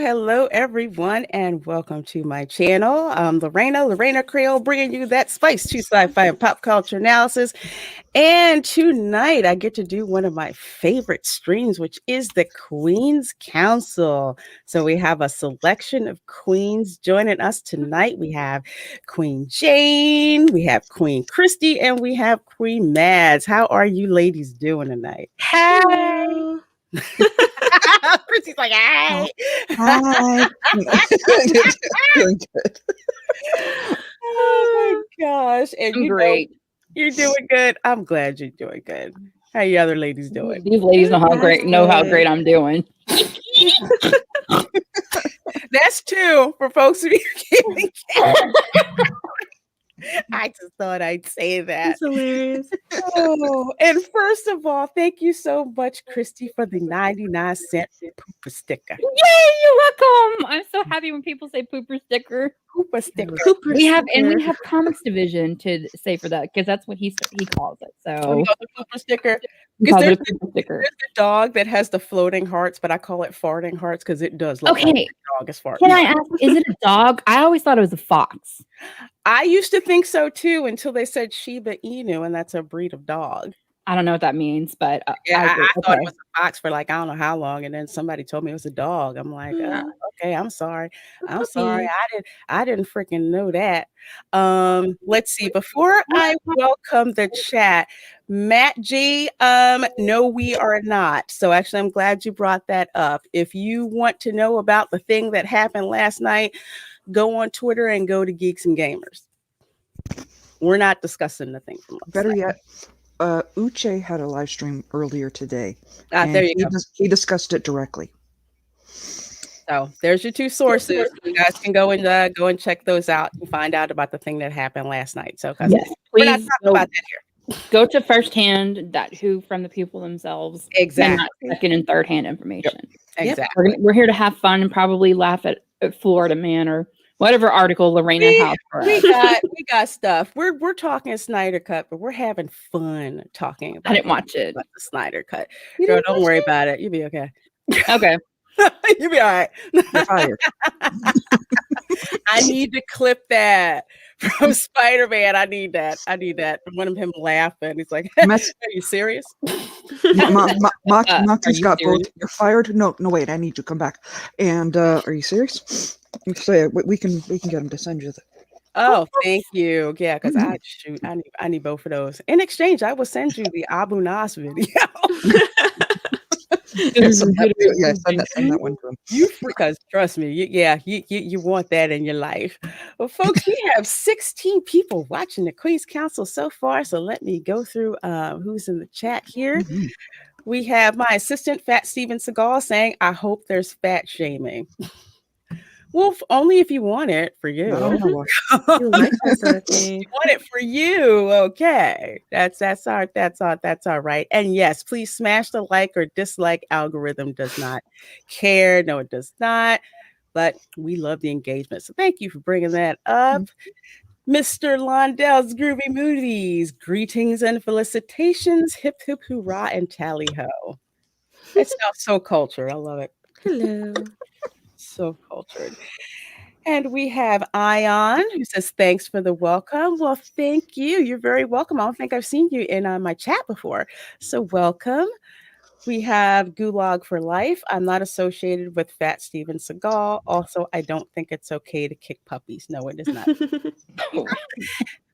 hello, everyone, and welcome to my channel. I'm Reina Creole, bringing you that spice to sci-fi and pop culture analysis. And tonight, I get to do one of my favorite streams, which is the Queen's Council. So we have a selection of queens joining us tonight. We have Queen Jane, we have Queen Christy, and we have Queen Mads. How are you ladies doing tonight? Hey. Christy's like, hey. Hi. Doing good. Oh my gosh. And I'm great. You're doing good. I'm glad you're doing good. How you other ladies doing? These ladies know how great I'm doing. That's two for folks who can't. I just thought I'd say that. That's hilarious. Oh, and first of all, thank you so much, Christy, for the 99-cent pooper sticker. Yay, you're welcome. I'm so happy when people say pooper sticker. Pooper sticker. We have comics division to say for that because that's what he calls it. So the pooper sticker. Because There's the dog that has the floating hearts, but I call it farting hearts because it does look like the dog is farting. Can I ask, is it a dog? I always thought it was a fox. I used to think so too until they said Shiba Inu, and that's a breed of dog. I don't know what that means, but I thought it was a fox for like I don't know how long, and then somebody told me it was a dog. I'm like, okay, I'm sorry. I'm sorry. I didn't freaking know that. Let's see. Before I welcome the chat, Matt G, no, we are not. So actually, I'm glad you brought that up. If you want to know about the thing that happened last night, go on Twitter and go to Geeks and Gamers. We're not discussing the thing from last Better night. yet, Uche had a live stream earlier today. There you go. He discussed it directly. So there's your two sources. You guys can go and check those out and find out about the thing that happened last night. So yes, we're not talking about that here. Go to firsthand from the people themselves. Exactly. And not second and third hand information. Yep. Exactly. We're here to have fun and probably laugh at Florida Man or whatever article Lorena has for us. We got stuff. We're talking Snyder Cut, but we're having fun talking about I didn't watch it. The Snyder Cut. Girl, don't worry about it. You'll be okay. Okay. You'll be all right. You're fired. I need to clip that from Spider-Man. I need that. One of him laughing. He's like, are you serious? Maki's got both. You're fired. No, wait. I need to come back. And are you serious? So we can get him to send you the. Oh, thank you. Yeah, because I need both of those. In exchange, I will send you the Abu Nas video. Send that one to him. Because trust me, you want that in your life. Well, folks, we have 16 people watching the Queen's Council so far. So let me go through who's in the chat here. Mm-hmm. We have my assistant, Fat Steven Seagal, saying, I hope there's fat shaming. Well, only if you want it for you. You like that sort of thing. You want it for you, okay? That's all right. And yes, please smash the like or dislike algorithm. Does not care. No, it does not. But we love the engagement. So thank you for bringing that up. Mr. Londell's Groovy Movies, greetings and felicitations. Hip hip hurrah and tally ho. It sounds so cultured. I love it. Hello. So cultured. And we have Ion who says, thanks for the welcome. Well, thank you. You're very welcome. I don't think I've seen you in my chat before. So welcome. We have Gulag for Life. I'm not associated with Fat Steven Seagal. Also, I don't think it's okay to kick puppies. No, it is not.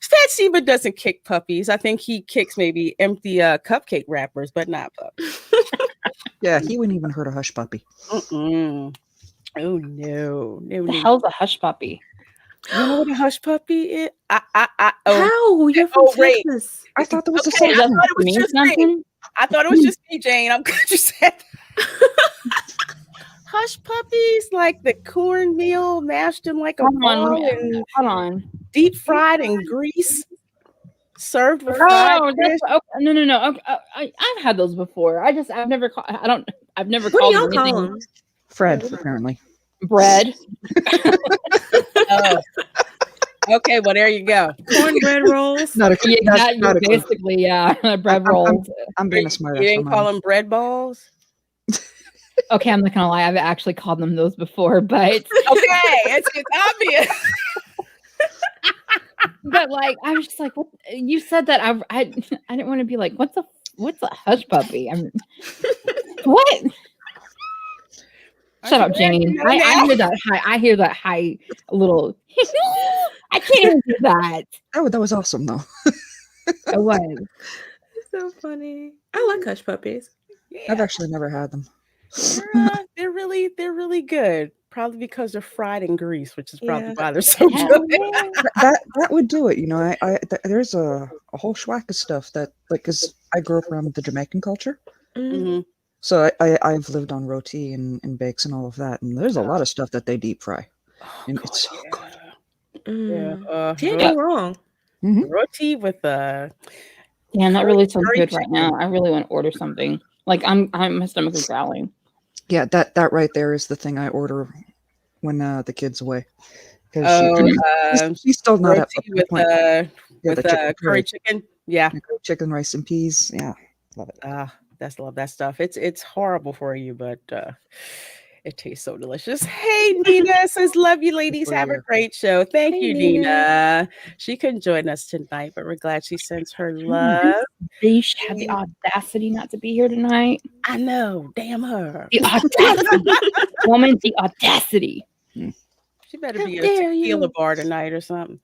Fat Steven doesn't kick puppies. I think he kicks maybe empty cupcake wrappers, but not puppies. Yeah, he wouldn't even hurt a hush puppy. Mm-mm. Oh no! What the hell's a hush puppy? You know what a hush puppy is? How? You're from Texas. I thought that was okay, a song. I thought it was just me, Jane. I'm glad you said that. Hush puppies, like the cornmeal mashed in like a ball and hold on, deep fried in grease, served with fried fish. No. Okay, I've had those before. I've never called. I've never called them anything. Fred, apparently. Bread. Oh. Okay, well there you go. Cornbread rolls. Basically, bread rolls. I'm being a smart ass. You didn't call them bread balls? Okay, I'm not gonna lie. I've actually called them those before, but okay, it's obvious. But like, I was just like, what? You said that I didn't want to be like, what's a hush puppy? I mean, what? Shut up, Jane. I hear that high. I hear that high little. I can't even do that. That was awesome, though. It was. It's so funny. I like hush puppies. Yeah. I've actually never had them. They're really good. Probably because they're fried in grease, which is probably why they're so good. That would do it. You know, there's a whole schwack of stuff that, like, because I grew up around the Jamaican culture. Mm-hmm. So I've lived on roti and bakes and all of that, and there's a lot of stuff that they deep fry, and it's so good. Yeah, can't go wrong. Roti with Damn, that really sounds good right now. I really want to order something. Like my stomach is growling. Yeah, that right there is the thing I order when the kid's away. She's still not at the point. With curry chicken. Yeah, chicken, rice, and peas. Yeah, love it. Love that stuff. It's horrible for you, but it tastes so delicious. Hey, Nina says, love you ladies. Have a great show. Thank you, Nina. She couldn't join us tonight, but we're glad she sends her love. She had the audacity not to be here tonight. I know. Damn her. The audacity. Woman, the audacity. She better be at a tequila bar tonight or something.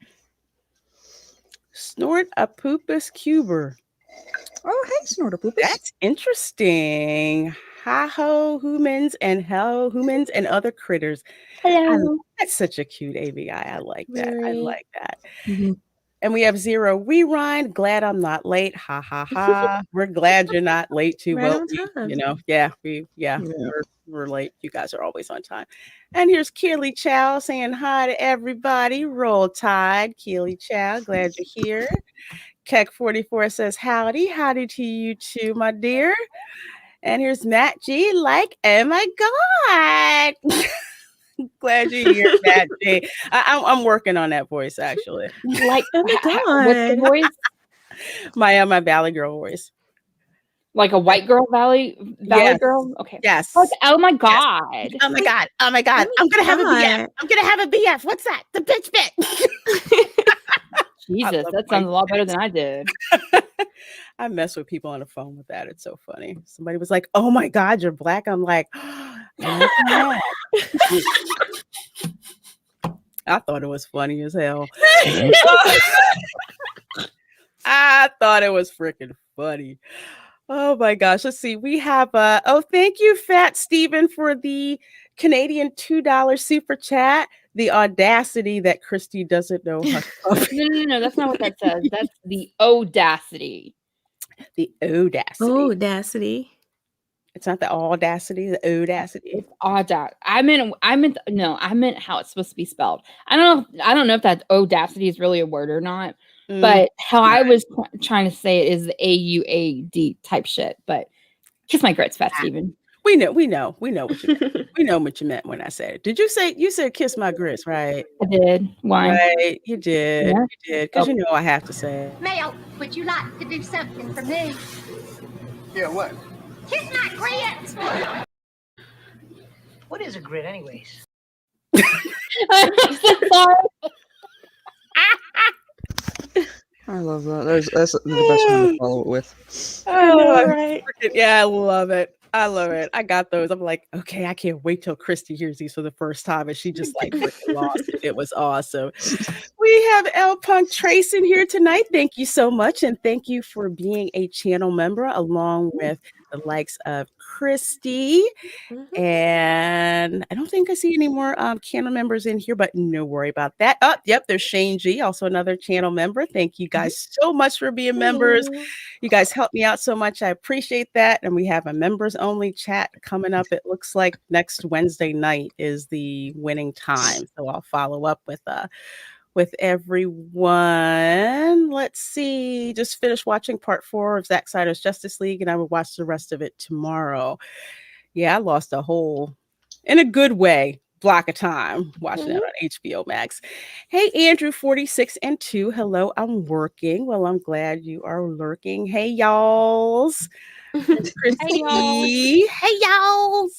Snort a poopus cuber. Oh, hey, Snort a poopus. That's interesting. Ha-ho humans and hello humans and other critters. Hello. That's such a cute ABI. I like that. Very. I like that. And we have Zero Rewind. Glad I'm not late. Ha ha ha. We're glad you're not late too. Right well, on time. you know, we're late. You guys are always on time. And here's Keely Chow saying hi to everybody. Roll Tide. Keely Chow, glad you're here. Keck44 says howdy to you too, my dear. And here's Matt G. Like, oh my God. Glad you're here, Matt G. I'm working on that voice actually. Like, oh my God. What's the voice? My Valley Girl voice. Like a white girl Valley girl? Okay. Yes. Oh my God. Yes. Oh my God. Oh my God. I'm gonna have a BF. I'm gonna have a BF. What's that? The bitch bit. Jesus, that sounds a lot better than I did. I mess with people on the phone with that. It's so funny. Somebody was like, "Oh my God, you're black." I'm like, I thought it was funny as hell. I thought it was freaking funny. Oh my gosh. Let's see. We have thank you, Fat Steven, for the Canadian $2 super chat. The audacity that Christy doesn't know how to No, that's not what that says. That's the audacity. The audacity. Audacity. It's not the audacity, the audacity. It's audacity. I meant how it's supposed to be spelled. I don't know if that audacity is really a word or not. But how I was trying to say it is the AUAD type shit. But kiss my grits, Fat Steven. We know what you meant. We know what you meant when I said it. Did you said kiss my grits, right? I did. Why? Right, you did. Yeah. You did. Because you know I have to say it. Mail, would you like to do something for me? Yeah, what? Kiss my grits! What is a grit, anyways? I'm so sorry. I love that. That's the best one to follow it with. Oh, right. Yeah, I love it. I got those. I'm like, okay, I can't wait till Christy hears these for the first time. And she just like freaking lost it. It was awesome. We have L Punk Trace in here tonight. Thank you so much. And thank you for being a channel member along with the likes of Christy. And I don't think I see any more channel members in here, but no worry about that. Oh, yep, there's Shane G, also another channel member. Thank you guys so much for being members. You guys help me out so much. I appreciate that. And we have a members only chat coming up. It looks like next Wednesday night is the winning time. So I'll follow up with everyone. Let's see. Just finished watching part 4 of Zack Snyder's Justice League, and I will watch the rest of it tomorrow. Yeah, I lost a whole, in a good way, block of time watching it on HBO Max. Hey, Andrew, 46 and 2. Hello, I'm working. Well, I'm glad you are lurking. Hey, y'alls. Miss Hey, y'all. Christy. Hey, y'all.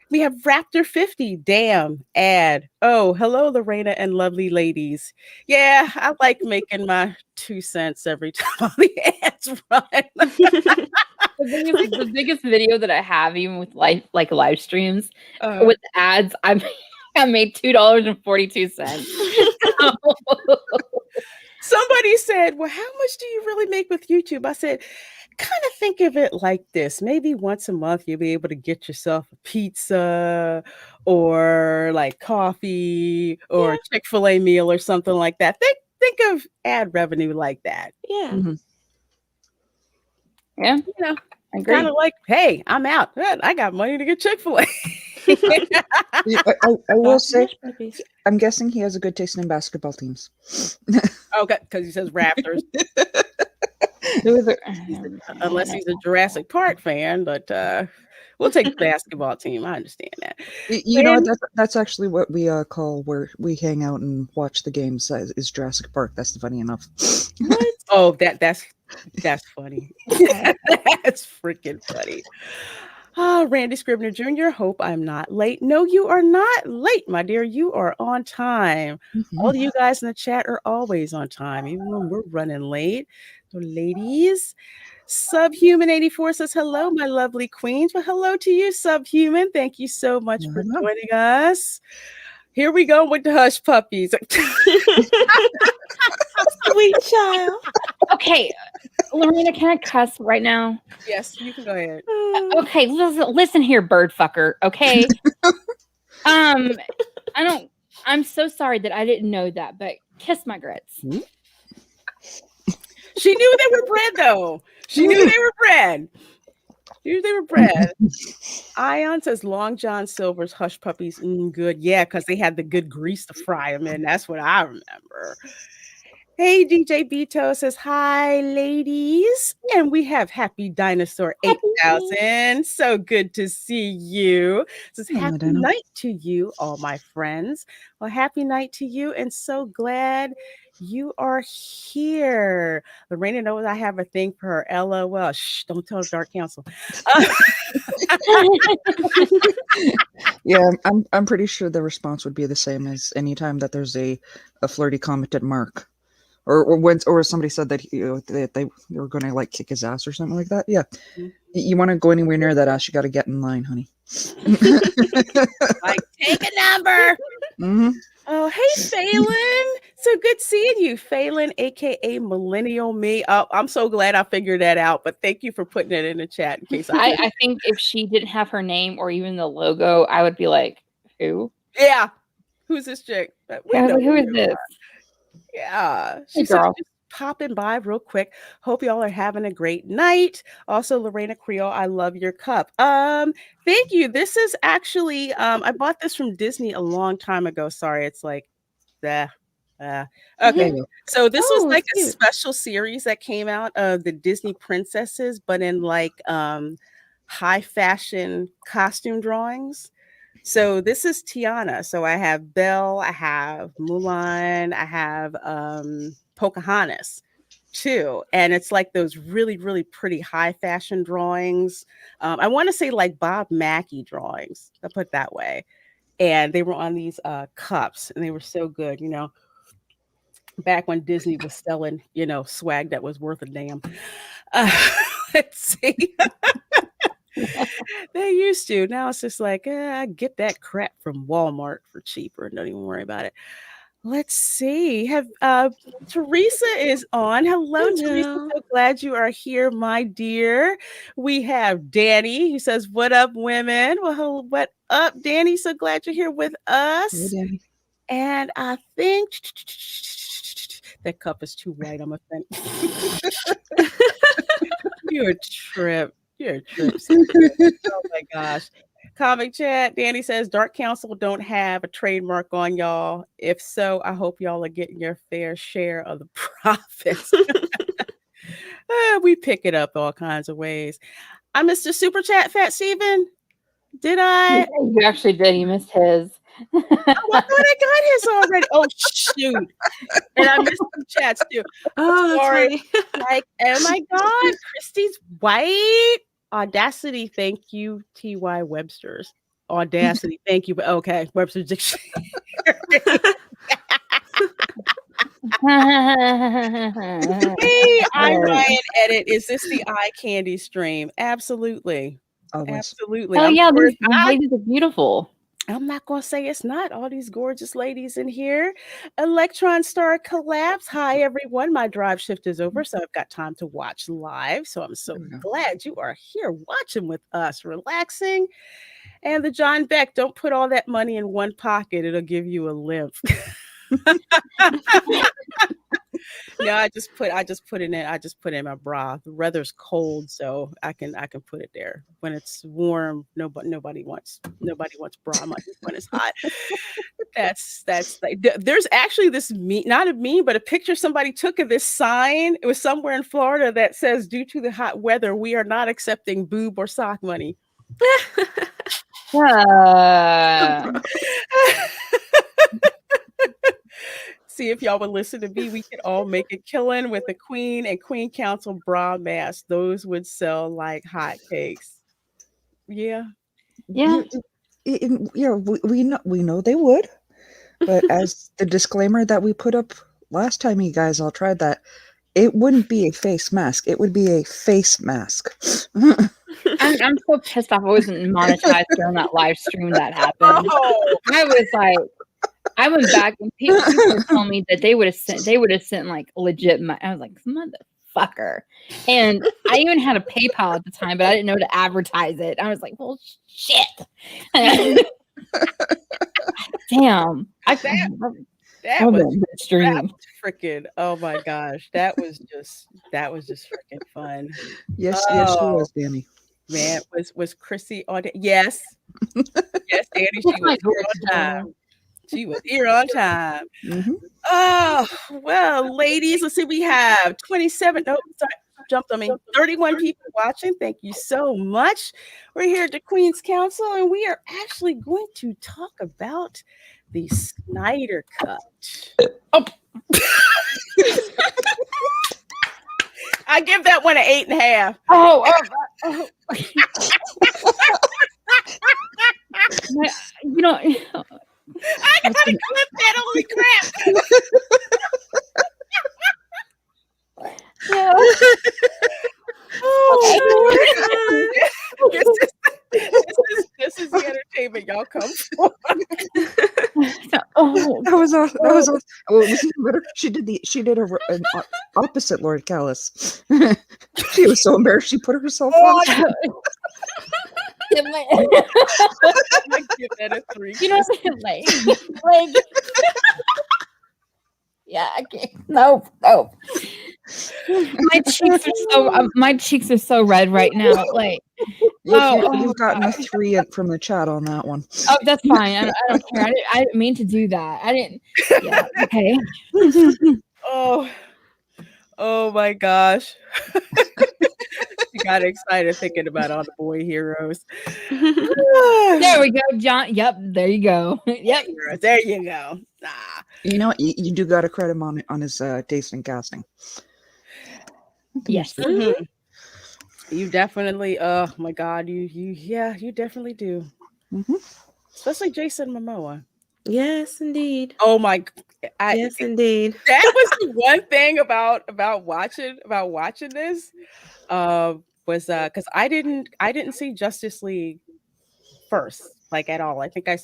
We have Raptor 50. Damn. Ad. Oh, hello, Lorena and lovely ladies. Yeah, I like making my 2 cents every time all the ads run. The biggest video that I have, even with like live streams, Uh, with ads, I made $2.42. Somebody said, well, how much do you really make with YouTube? I said, kind of think of it like this. Maybe once a month you'll be able to get yourself a pizza or like coffee or a Chick-fil-A meal or something like that. Think of ad revenue like that. Yeah. Mhm. Yeah, You know, I agree. kind of like, hey, I'm out. I got money to get Chick-fil-A. Yeah, I will say, Hush puppies. I'm guessing he has a good taste in basketball teams. Okay, because he says Raptors. Unless he's a Jurassic Park fan, but we'll take the basketball team. I understand that. You know, And that's actually what we call where we hang out and watch the games is Jurassic Park. That's funny enough. What? oh, that's funny. That's freaking funny. Oh, Randy Scribner Jr., hope I'm not late. No, you are not late, my dear. You are on time. All of you guys in the chat are always on time, even when we're running late. So, ladies, Subhuman84 says, hello, my lovely queens. Well, hello to you, Subhuman. Thank you so much for Hello. joining us. Here we go with the hush puppies. Sweet child. Okay, Lorena, can I cuss right now? Yes, you can go ahead. Okay, listen here, bird fucker. Okay. I'm so sorry that I didn't know that, but kiss my grits. She knew they were bred, though. She knew they were bred. She knew they were bred. Ion says Long John Silver's hush puppies. Good. Yeah, because they had the good grease to fry them in. That's what I remember. Hey, DJ Beto says, hi, ladies. And we have Happy Dinosaur 8000. So good to see you. Says, Hello, happy Dino. night to you, all my friends. Well, happy night to you. And so glad you are here. Lorena knows I have a thing for her. LOL. Shh, don't tell Dark Council. Yeah, I'm pretty sure the response would be the same as anytime that there's a flirty comment at Mark. Or somebody said that that they were going to like kick his ass or something like that. Yeah, you want to go anywhere near that ass, you got to get in line, honey. Like, take a number. Mm-hmm. Oh, hey, Phelan. So good seeing you, Phelan, aka Millennial Me. Oh, I'm so glad I figured that out, but thank you for putting it in the chat in case I think if she didn't have her name or even the logo, I would be like, who? Yeah. Who's this chick? We know Who is you this? are. Yeah. Hey, She said, girl. just popping by real quick. Hope y'all are having a great night. Also, Lorena Creole, I love your cup. Thank you. This is actually I bought this from Disney a long time ago. Sorry, it's like okay. So this was like a special series that came out of the Disney princesses, but in like high fashion costume drawings. So this is Tiana. So I have Belle, I have Mulan, I have Pocahontas too. And it's like those really, really pretty high fashion drawings. I want to say like Bob Mackie drawings, I put it that way. And they were on these cups and they were so good, you know, back when Disney was selling, you know, swag that was worth a damn. Let's see. They used to. Now it's just like, I get that crap from Walmart for cheaper. Don't even worry about it. Let's see. Have Teresa is on. Hello, Teresa. So glad you are here, my dear. We have Danny who says, what up, women? Well, what up, Danny? So glad you're here with us. Hey, Danny. And I think that cup is too white. I'm offended. You're a trip. You're a trip. Oh my gosh. Comic chat. Danny says Dark Council don't have a trademark on y'all. If so, I hope y'all are getting your fair share of the profits. We pick it up all kinds of ways. I missed a super chat, Fat Steven. Did I? You actually did. You missed his. Oh, I thought I got his already. Oh shoot! And I missed some chats too. Oh, sorry. that's funny. Like, oh my God, Christy's white. Audacity, thank you, T.Y. Webster's. Audacity, thank you. But okay, Webster's Dictionary. Hey, I'm Ryan Edit. Is this the eye candy stream? Absolutely. Always. Absolutely. Oh I'm yeah, sure these it's not. ladies are beautiful. I'm not going to say it's not. All these gorgeous ladies in here. Electron Star Collapse. Hi, everyone. My drive shift is over, so I've got time to watch live. So I'm so glad you are here watching with us, relaxing. And the John Beck, don't put all that money in one pocket. It'll give you a limp. No, I just put it in my bra. The weather's cold, so I can put it there. When it's warm, nobody wants bra money when it's hot. That's like, there's actually this not a meme, but a picture somebody took of this sign. It was somewhere in Florida that says, "Due to the hot weather, we are not accepting boob or sock money." See, if y'all would listen to me, we could all make a killing with a Queen and Queen Council bra mask. Those would sell like hotcakes. Yeah. Yeah. We know they would, but as the disclaimer that we put up last time you guys all tried that, it wouldn't be a face mask. It would be a face mask. I'm so pissed off I wasn't monetized during that live stream that happened. Oh. I was like, I went back and people were telling me that they would have sent like legit money. I was like, motherfucker. And I even had a PayPal at the time, but I didn't know to advertise it. I was like, well, shit. Damn. That was freaking, oh my gosh. That was just freaking fun. Yes, she was, Danny. Man, was Chrissy on it? Yes. Yes, Danny, she was here on time. She was here on time. Mm-hmm. Oh, well, ladies, let's see. We have 27. No, sorry, jumped on me. 31 people watching. Thank you so much. We're here at the Queen's Council, and we are actually going to talk about the Snyder Cut. Oh. I give that one an 8.5. Oh. You know, I gotta clip that. Holy crap. No. This is the entertainment y'all come for. That was awesome. Well, she did an opposite Lord Callis. She was so embarrassed she put herself on. I give that a 3. You know what I'm saying? Like yeah, I can't. No. My cheeks are so red right now. Like, you've gotten a 3 from the chat on that one. Oh, that's fine. I don't care. I didn't mean to do that. I didn't. Yeah. Okay. Oh my gosh. She got excited thinking about all the boy heroes. There we go, John. Yep, there you go. Yep, there you go. You know what? You do got to credit him on his taste in casting. Yes. Mm-hmm. You definitely. Oh my God. You definitely do. Mm-hmm. Especially Jason Momoa. Yes, indeed. Oh my. Yes, indeed. That was the one thing about watching this. Was because I didn't see Justice League first, like at all. I think I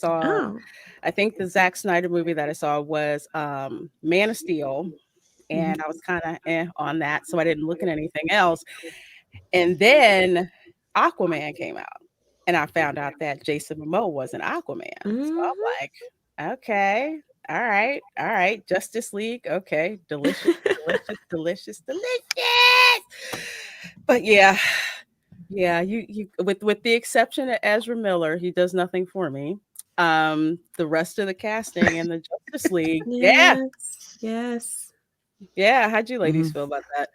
think the Zack Snyder movie that I saw was Man of Steel, and I was kind of on that, so I didn't look at anything else. And then Aquaman came out, and I found out that Jason Momoa was an Aquaman. So I'm like, okay, all right, Justice League, okay, delicious. But yeah, you with the exception of Ezra Miller, he does nothing for me. The rest of the casting and the Justice League, yes. How'd you ladies feel about that?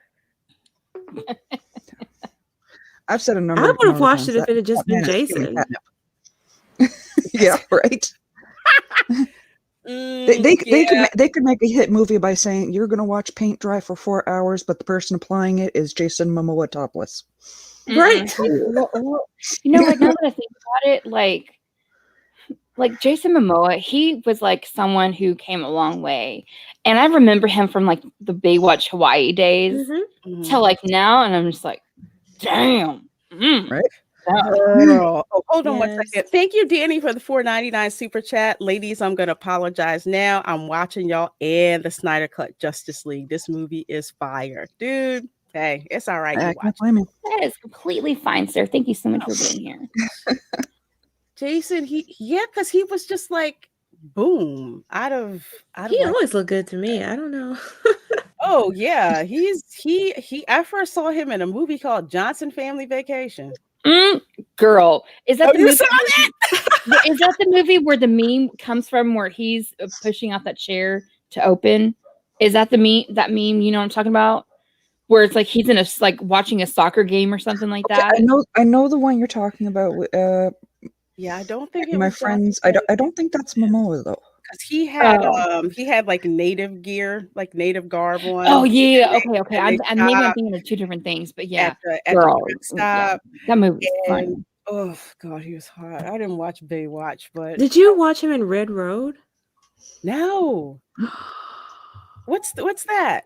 I've said a number. I would have watched it if it had just been Jason. Yeah, right. They could make a hit movie by saying you're going to watch paint dry for 4 hours, but the person applying it is Jason Momoa topless. Right. You know what? Now that I think about it, like Jason Momoa, he was like someone who came a long way, and I remember him from like the Baywatch Hawaii days to like now, and I'm just like, damn, Right? Girl. Oh, hold on one Yes. second. Thank you, Danny, for the $4.99 super chat. Ladies, I'm gonna apologize now. I'm watching y'all and the Snyder Cut Justice League. This movie is fire, dude. Hey, it's all right. You I watch. can't blame you. that is completely fine, sir. Thank you so much for being here. Jason, because he was just like boom out of He like, always looked good to me. I don't know. oh yeah, he I first saw him in a movie called Johnson Family Vacation. Girl, is that Oh, the you movie? saw that? Is that the movie where the meme comes from, where he's pushing out that chair to open? Is that the meme? That meme, you know what I'm talking about? Where it's like he's in a like watching a soccer game or something like Okay, that. I know the one you're talking about. Yeah, I don't think it My was Johnson friends, Family I don't think that's Momoa though. because he had like native gear, like native garb on. Oh yeah, and okay. and they I'm maybe I'm stopped thinking of two different things, but yeah, at the girl, truck yeah, stop. that movie's And funny. oh god, he was hot. I didn't watch Baywatch, but Did you watch him in Red Road? no. What's that?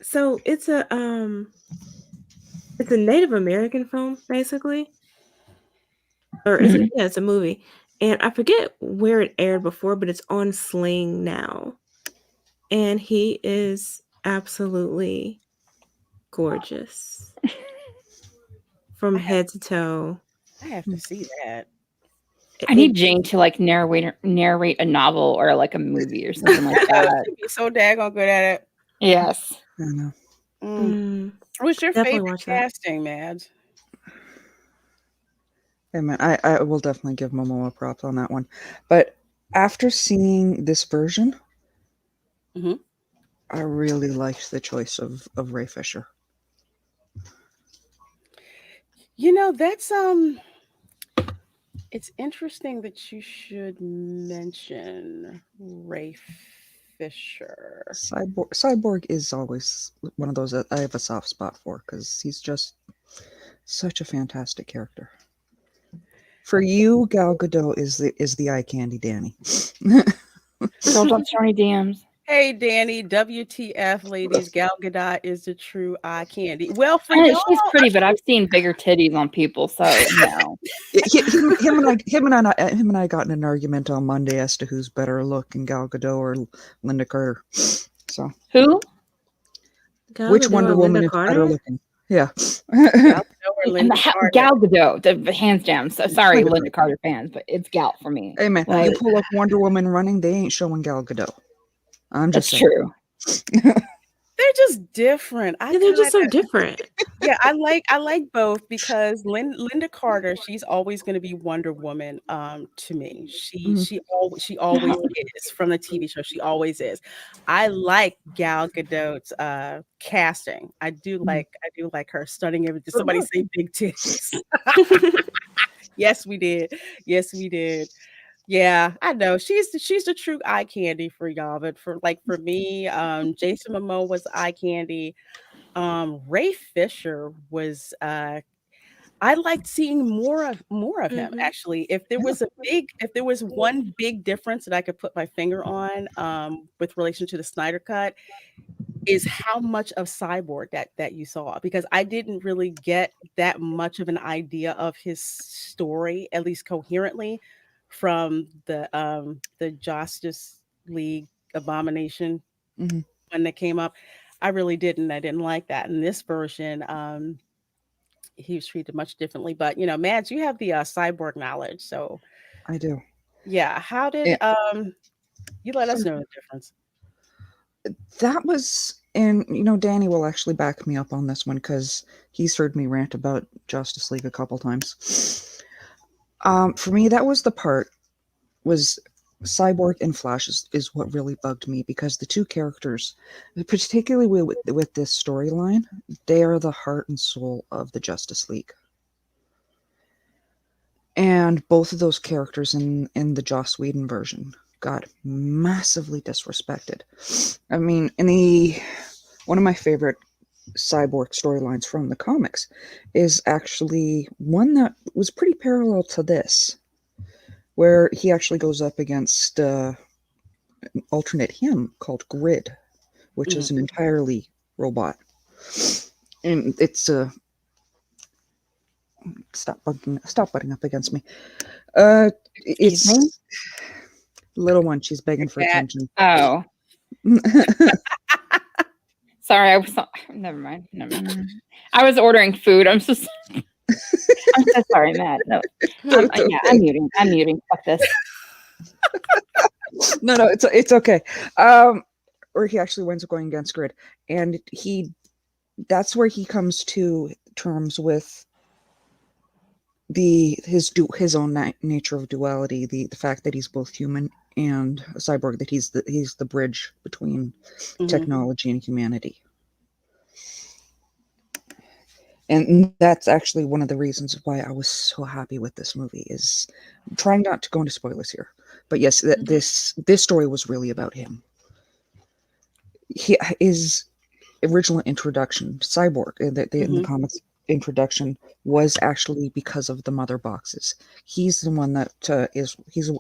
So it's a Native American film, basically. Or is it, yeah, it's a movie. And I forget where it aired before, but it's on Sling now. And he is absolutely gorgeous. From head to toe. I have to see that. I need Jane to like narrate a novel or like a movie or something like that. She'd be so daggone good at it. Yes. I know. What's your Definitely favorite watch that. casting, Mads? Hey man, I will definitely give Momoa props on that one. But after seeing this version, I really liked the choice of Ray Fisher. You know, that's it's interesting that you should mention Ray Fisher. Cyborg is always one of those that I have a soft spot for because he's just such a fantastic character. For you, Gal Gadot is the eye candy, Danny. Girl, don't start any DMs. Hey, Danny, WTF, ladies. Gal Gadot is the true eye candy. Well, for I y'all, know she's pretty, but I've seen bigger titties on people, so no. him and I got in an argument on Monday as to who's better looking, Gal Gadot or Linda Carter. So who? Which Wonder Woman is better looking? Yeah. Gal Gadot, the hands down. So sorry, Linda Carter fans, but it's Gal for me. Hey man, like, you pull up Wonder Woman running, they ain't showing Gal Gadot. I'm just that's saying. true. They're just different. They're just so different. Yeah, I like both because Linda Carter, she's always going to be Wonder Woman to me. She always is from the TV show. She always is. I like Gal Gadot's casting. I do like her stunning everything. Somebody say big titties. Yes, we did. Yes, we did. Yeah, I know. She's the true eye candy for y'all, but for me, Jason Momoa was eye candy. Ray Fisher was I liked seeing more of him actually. If there was one big difference that I could put my finger on with relation to the Snyder Cut is how much of Cyborg that you saw, because I didn't really get that much of an idea of his story, at least coherently, from the Justice League Abomination when they came up. I really didn't. I didn't like that. In this version, he was treated much differently. But Mads, you have the cyborg knowledge, so I do. Yeah. How did you let us know the difference? That was, and Danny will actually back me up on this one because he's heard me rant about Justice League a couple times. For me, that was the part was Cyborg and Flash is what really bugged me, because the two characters, particularly with this storyline, they are the heart and soul of the Justice League. And both of those characters in the Joss Whedon version got massively disrespected. I mean, one of my favorite Cyborg storylines from the comics is actually one that was pretty parallel to this, where he actually goes up against an alternate him called Grid, which is an entirely robot. And it's stop butting up against me. It's me? little one. She's begging for cat. attention. Oh, sorry. I was never mind. I was ordering food. I'm so sorry, Matt. No, yeah, I'm muting. Fuck this. No, it's okay. Or he actually winds up going against Grid, and that's where he comes to terms with his own nature of duality, the fact that he's both human and a cyborg, that he's the bridge between technology and humanity. And that's actually one of the reasons why I was so happy with this movie, is trying not to go into spoilers here. But yes, this story was really about him. His original introduction, Cyborg, in the comics introduction, was actually because of the mother boxes. He's the one that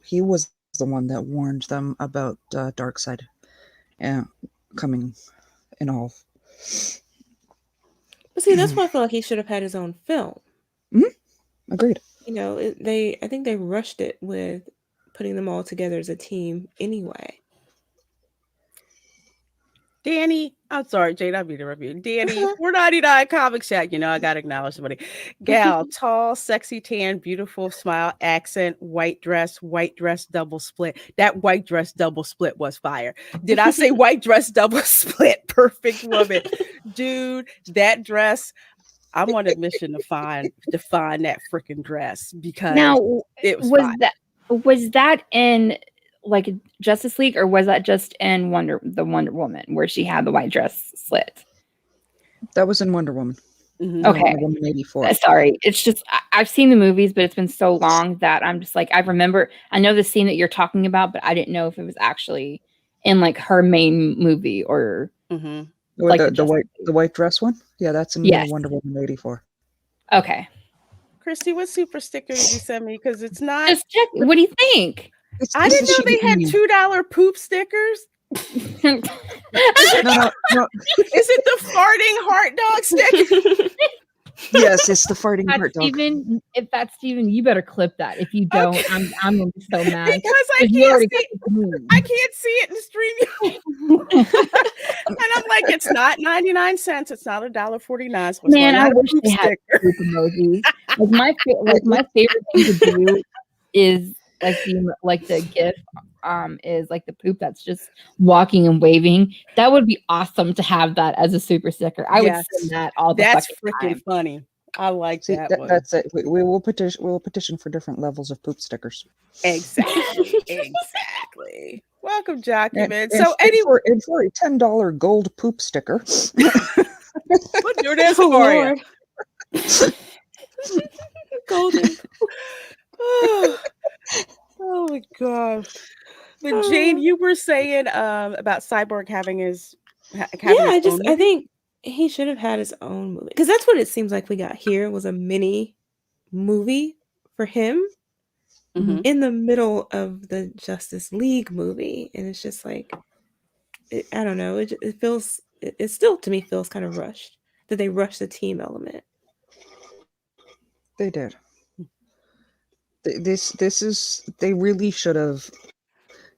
he was the one that warned them about Darkseid coming and all. But see, that's why I feel like he should have had his own film. Agreed. You know, I think they rushed it with putting them all together as a team anyway. Danny, I'm sorry, Jade, I'll be the review. Danny, $4.99 Comic Shack. You know, I gotta acknowledge somebody. Gal, tall, sexy, tan, beautiful smile, accent, white dress, double split. That white dress double split was fire. Did I say white dress double split? Perfect woman. Dude, that dress, I'm on a mission to find that freaking dress, because Now, it was was that in like Justice League, or was that just in Wonder Woman, where she had the white dress slit? That was in Wonder Woman. Okay. Wonder Woman 84. Sorry, it's just I've seen the movies, but it's been so long that I'm just like, I know the scene that you're talking about, but I didn't know if it was actually in like her main movie or like the white dress one. Yeah, that's in Wonder Woman 84. Okay. Christy, what super sticker did you send me? Because it's not. Just check. What do you think? I didn't know they had $2 poop stickers. No. Is it the farting heart dog sticker? Yes, it's the farting heart dog. Steven, if that's Steven, you better clip that. If you don't, I'm gonna be so mad. Because I can't see it in the stream. And I'm like, it's not 99 cents. It's not $1.49. So man, I wish they had poop emojis. Like my favorite thing to do is like the GIF is like the poop that's just walking and waving. That would be awesome to have that as a super sticker. I would send that all the That's fucking freaking time. funny. I like that one. That's it. We will petition for different levels of poop stickers. Exactly. Welcome, Jockey Man. So anyway, for a $10 gold poop sticker, we'll do this for you. Golden. Oh my god. But Jane, you were saying about Cyborg having his I think he should have had his own movie, because that's what it seems like we got here, was a mini movie for him in the middle of the Justice League movie, and it's just like, I don't know, it feels, it still to me feels kind of rushed, that they rushed the team element. They did. They really should have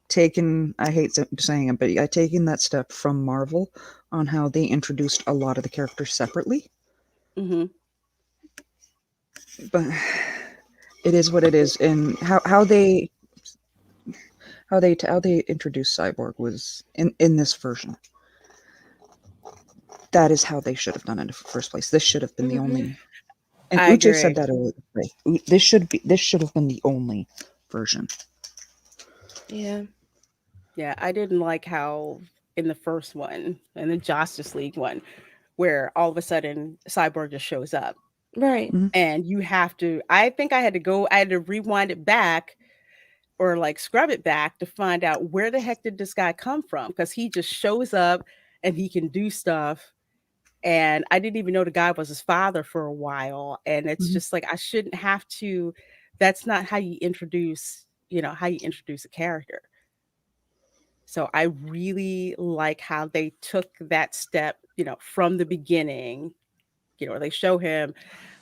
taken, I hate saying it, but taken that step from Marvel on how they introduced a lot of the characters separately. But it is what it is, and how they introduced Cyborg was in this version. That is how they should have done it in the first place. This should have been the only. And Uche said that earlier. This should have been the only version. Yeah, I didn't like how in the first one, in the Justice League one, where all of a sudden Cyborg just shows up, right? And you have to. I think I had to rewind it back, or like scrub it back to find out where the heck did this guy come from, because he just shows up and he can do stuff and I didn't even know the guy was his father for a while, and it's Mhm. just like I shouldn't have to. That's not how you introduce, how you introduce a character. So I really like how they took that step, from the beginning. They show him.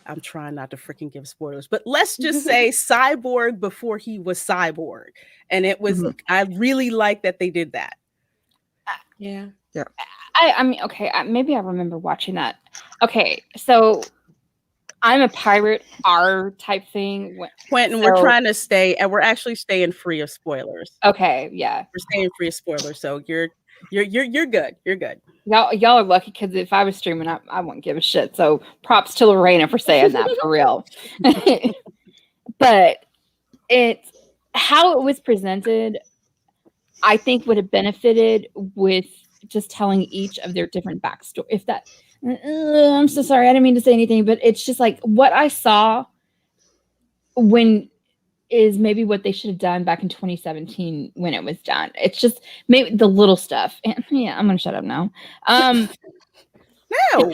I'm trying not to freaking give spoilers, but let's just say Cyborg before he was Cyborg, and it was. Mhm. I really like that they did that. Yeah. Yeah. I mean, okay, maybe I remember watching that. Okay, so I'm a pirate R type thing. Quentin, we're So trying to stay, and we're actually staying free of spoilers. okay, yeah. We're staying free of spoilers, so you're good. You're good. Y'all are lucky because if I was streaming, I wouldn't give a shit. So props to Reina for saying that for real. But how it was presented, I think would have benefited with just telling each of their different backstory. If that, I'm so sorry, I didn't mean to say anything, but it's just like what I saw when is maybe what they should have done back in 2017 when it was done. It's just maybe the little stuff. And yeah, I'm gonna shut up now. No,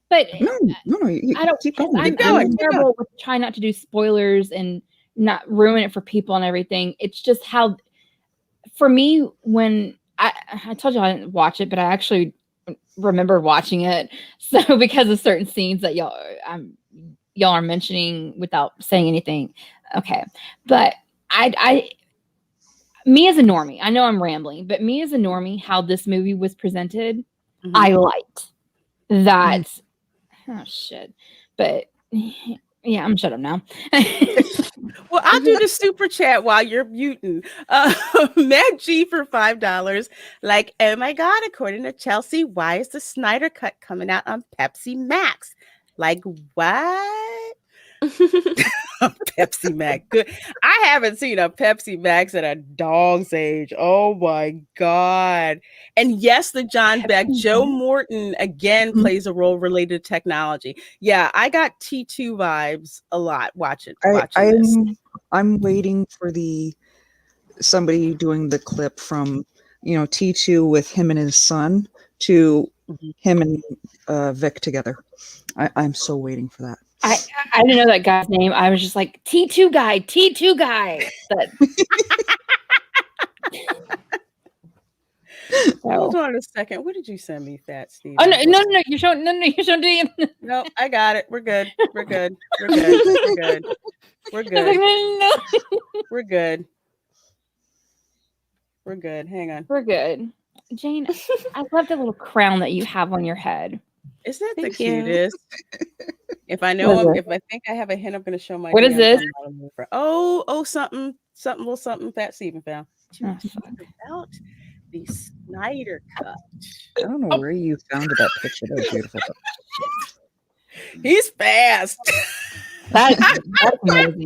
But No, I don't. keep going. Keep I'm going. terrible with trying not to do spoilers and not ruin it for people and everything. It's just how, for me, when I told you I didn't watch it, but I actually remember watching it. So because of certain scenes that y'all are mentioning without saying anything. Okay, but me as a normie, I know I'm rambling, but me as a normie, how this movie was presented, I liked that. Oh shit! But yeah, I'm shut up now. Well, I'll do the super chat while you're muting. Matt G for $5. Like, oh my God, according to Chelsea, why is the Snyder Cut coming out on Pepsi Max? Like, what? Pepsi Max. Good. I haven't seen a Pepsi Max at a dog's age. Oh my God. And yes, the John Beck, Joe Morton again plays a role related to technology. Yeah, I got T2 vibes a lot watching this. I'm waiting for somebody doing the clip from T2 with him and his son to him and Vic together. I'm so waiting for that. I didn't know that guy's name. I was just like T2 guy. But hold on a second. What did you send me, Fat Steve? Oh no! You're showing it. No, I got it. We're good. We're good. We're good. We're good. We're good. No. We're good. We're good. Hang on. We're good. Jane, I love the little crown that you have on your head. Isn't that Thank the you. cutest? If I think I have a hint, I'm going to show my. What is this? Oh, something, little something. Fat Steven found. Oh, About the Snyder Cut. I don't know where you found that picture. That was beautiful. He's fast. That's amazing.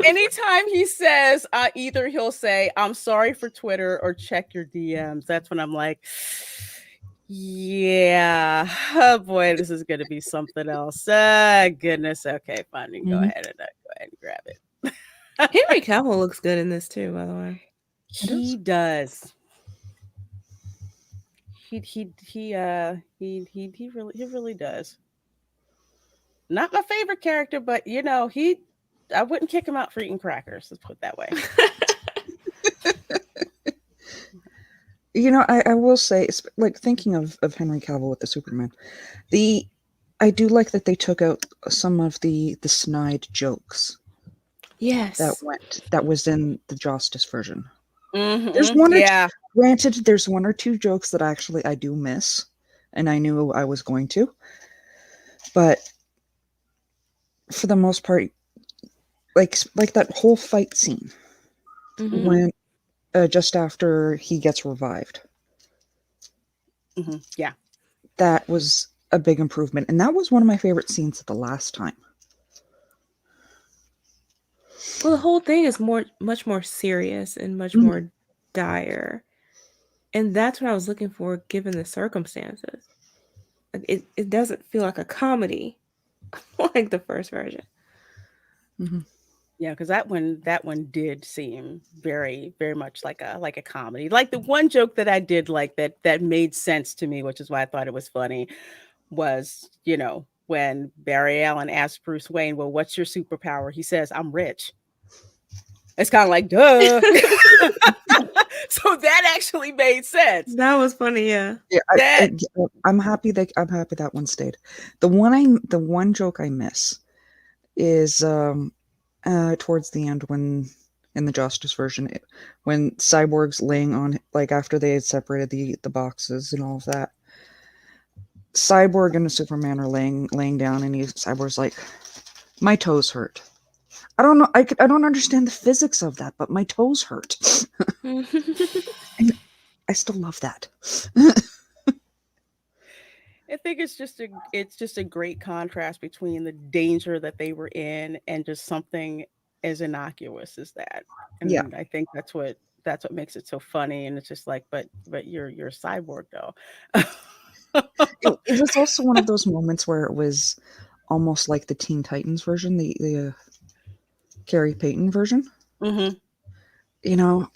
Anytime he says, either he'll say, "I'm sorry for Twitter" or "check your DMs." That's when I'm like, yeah, oh boy, this is gonna be something else. Goodness. Okay, fine. You can go ahead and grab it. Henry Cavill looks good in this too, by the way. He does. He really does. Not my favorite character, but I wouldn't kick him out for eating crackers. Let's put it that way. I will say, it's like thinking of Henry Cavill with the Superman. I do like that they took out some of the snide jokes. Yes. That was in the Justice version. Mm-hmm. There's one granted, there's one or two jokes that actually I do miss, and I knew I was going to. But for the most part, like that whole fight scene when just after he gets revived. Yeah. That was a big improvement. And that was one of my favorite scenes the last time. Well, the whole thing is much more serious and much more dire. And that's what I was looking for given the circumstances. Like, it doesn't feel like a comedy like the first version. Yeah, because that one did seem very, very much like a comedy. Like the one joke that I did like that made sense to me, which is why I thought it was funny, was, when Barry Allen asked Bruce Wayne, "Well, what's your superpower?" He says, "I'm rich." It's kind of like, duh. So that actually made sense. That was funny, yeah. Yeah, That I'm happy that one stayed. The one joke I miss is towards the end, when in the Justice version, when Cyborg's laying on, like, after they had separated the boxes and all of that. Cyborg and Superman are laying down, and Cyborg's like, "My toes hurt." I don't know. I don't understand the physics of that, but my toes hurt. And I still love that. I think it's just a great contrast between the danger that they were in and just something as innocuous as that. Yeah. And I think that's what makes it so funny. And it's just like, but you're a cyborg though. It was also one of those moments where it was almost like the Teen Titans version, the Carrie Payton version. Hmm. You know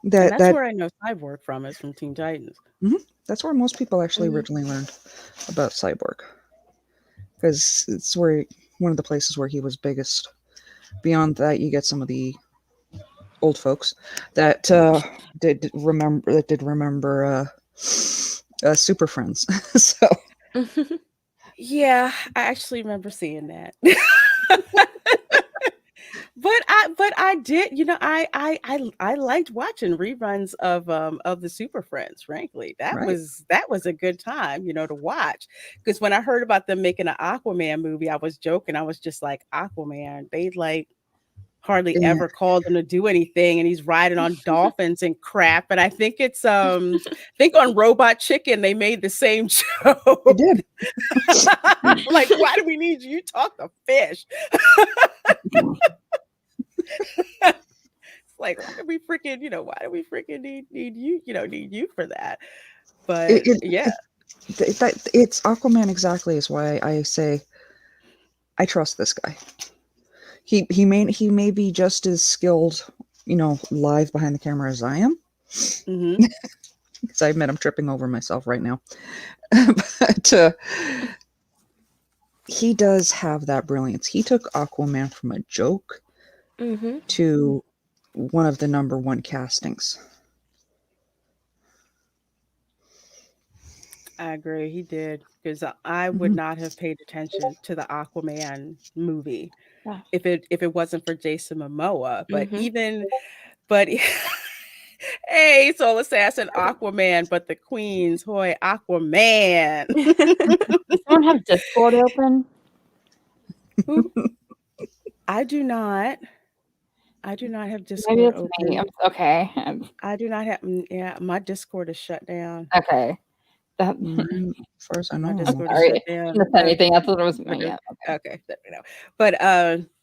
And that that's that where I know Cyborg from, is from Teen Titans. mhm, that's where most people actually Mhm. originally learned about Cyborg, because it's where one of the places where he was biggest. Beyond that, you get some of the old folks that did remember Super Friends. So Yeah, I actually remember seeing that. But I did, I liked watching reruns of the Super Friends, frankly. That right, was that was a good time, to watch. Because when I heard about them making an Aquaman movie, I was joking. I was just like, Aquaman, they like hardly yeah, ever called him to do anything, and he's riding on dolphins and crap. And I think I think on Robot Chicken they made the same they joke. did. Like, why do we need you? You talk to fish. Like, why do we freaking need you for that? It, But it, yeah. it, it's Aquaman exactly is why I say I trust this guy. He may be just as skilled, live behind the camera as I am. Hmm. Because I admit I'm tripping over myself right now. But he does have that brilliance. He took Aquaman from a joke Mhm. to one of the number one castings. I agree. He did, because I would Mhm. not have paid attention to the Aquaman movie Yeah. if it wasn't for Jason Momoa. Mhm. But hey, Soul Assassin Aquaman, but the Queens, hoy Aquaman. Does someone have Discord open? Who? I do not. I do not have Maybe Discord it's me. open. Okay. I do not have. Yeah, my Discord is shut down. Okay. That, Mine, as far as I My know, I'm Discord is sorry. shut I down. shouldn't have said anything. I thought it was I me. do. Yeah. Okay, let me know.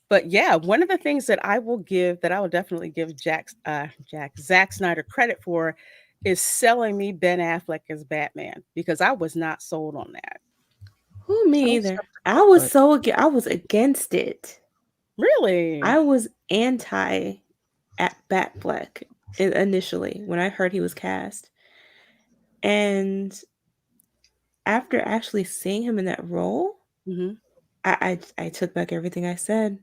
But yeah, one of the things that I will definitely give Zack Snyder credit for is selling me Ben Affleck as Batman, because I was not sold on that. Who, me I was either. skeptical, but I was against it. Really? I was anti at Batfleck initially when I heard he was cast. And after actually seeing him in that role, Hmm. I took back everything I said.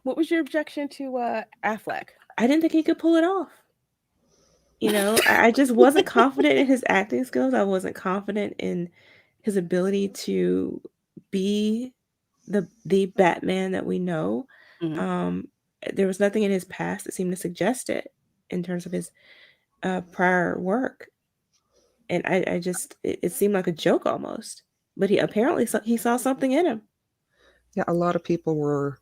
What was your objection to Affleck? I didn't think he could pull it off. I just wasn't confident in his acting skills. I wasn't confident in his ability to be the Batman that we know. Hmm. Um, there was nothing in his past that seemed to suggest it in terms of his prior work, and I just it seemed like a joke almost. But he saw something in him. yeah, a lot of people were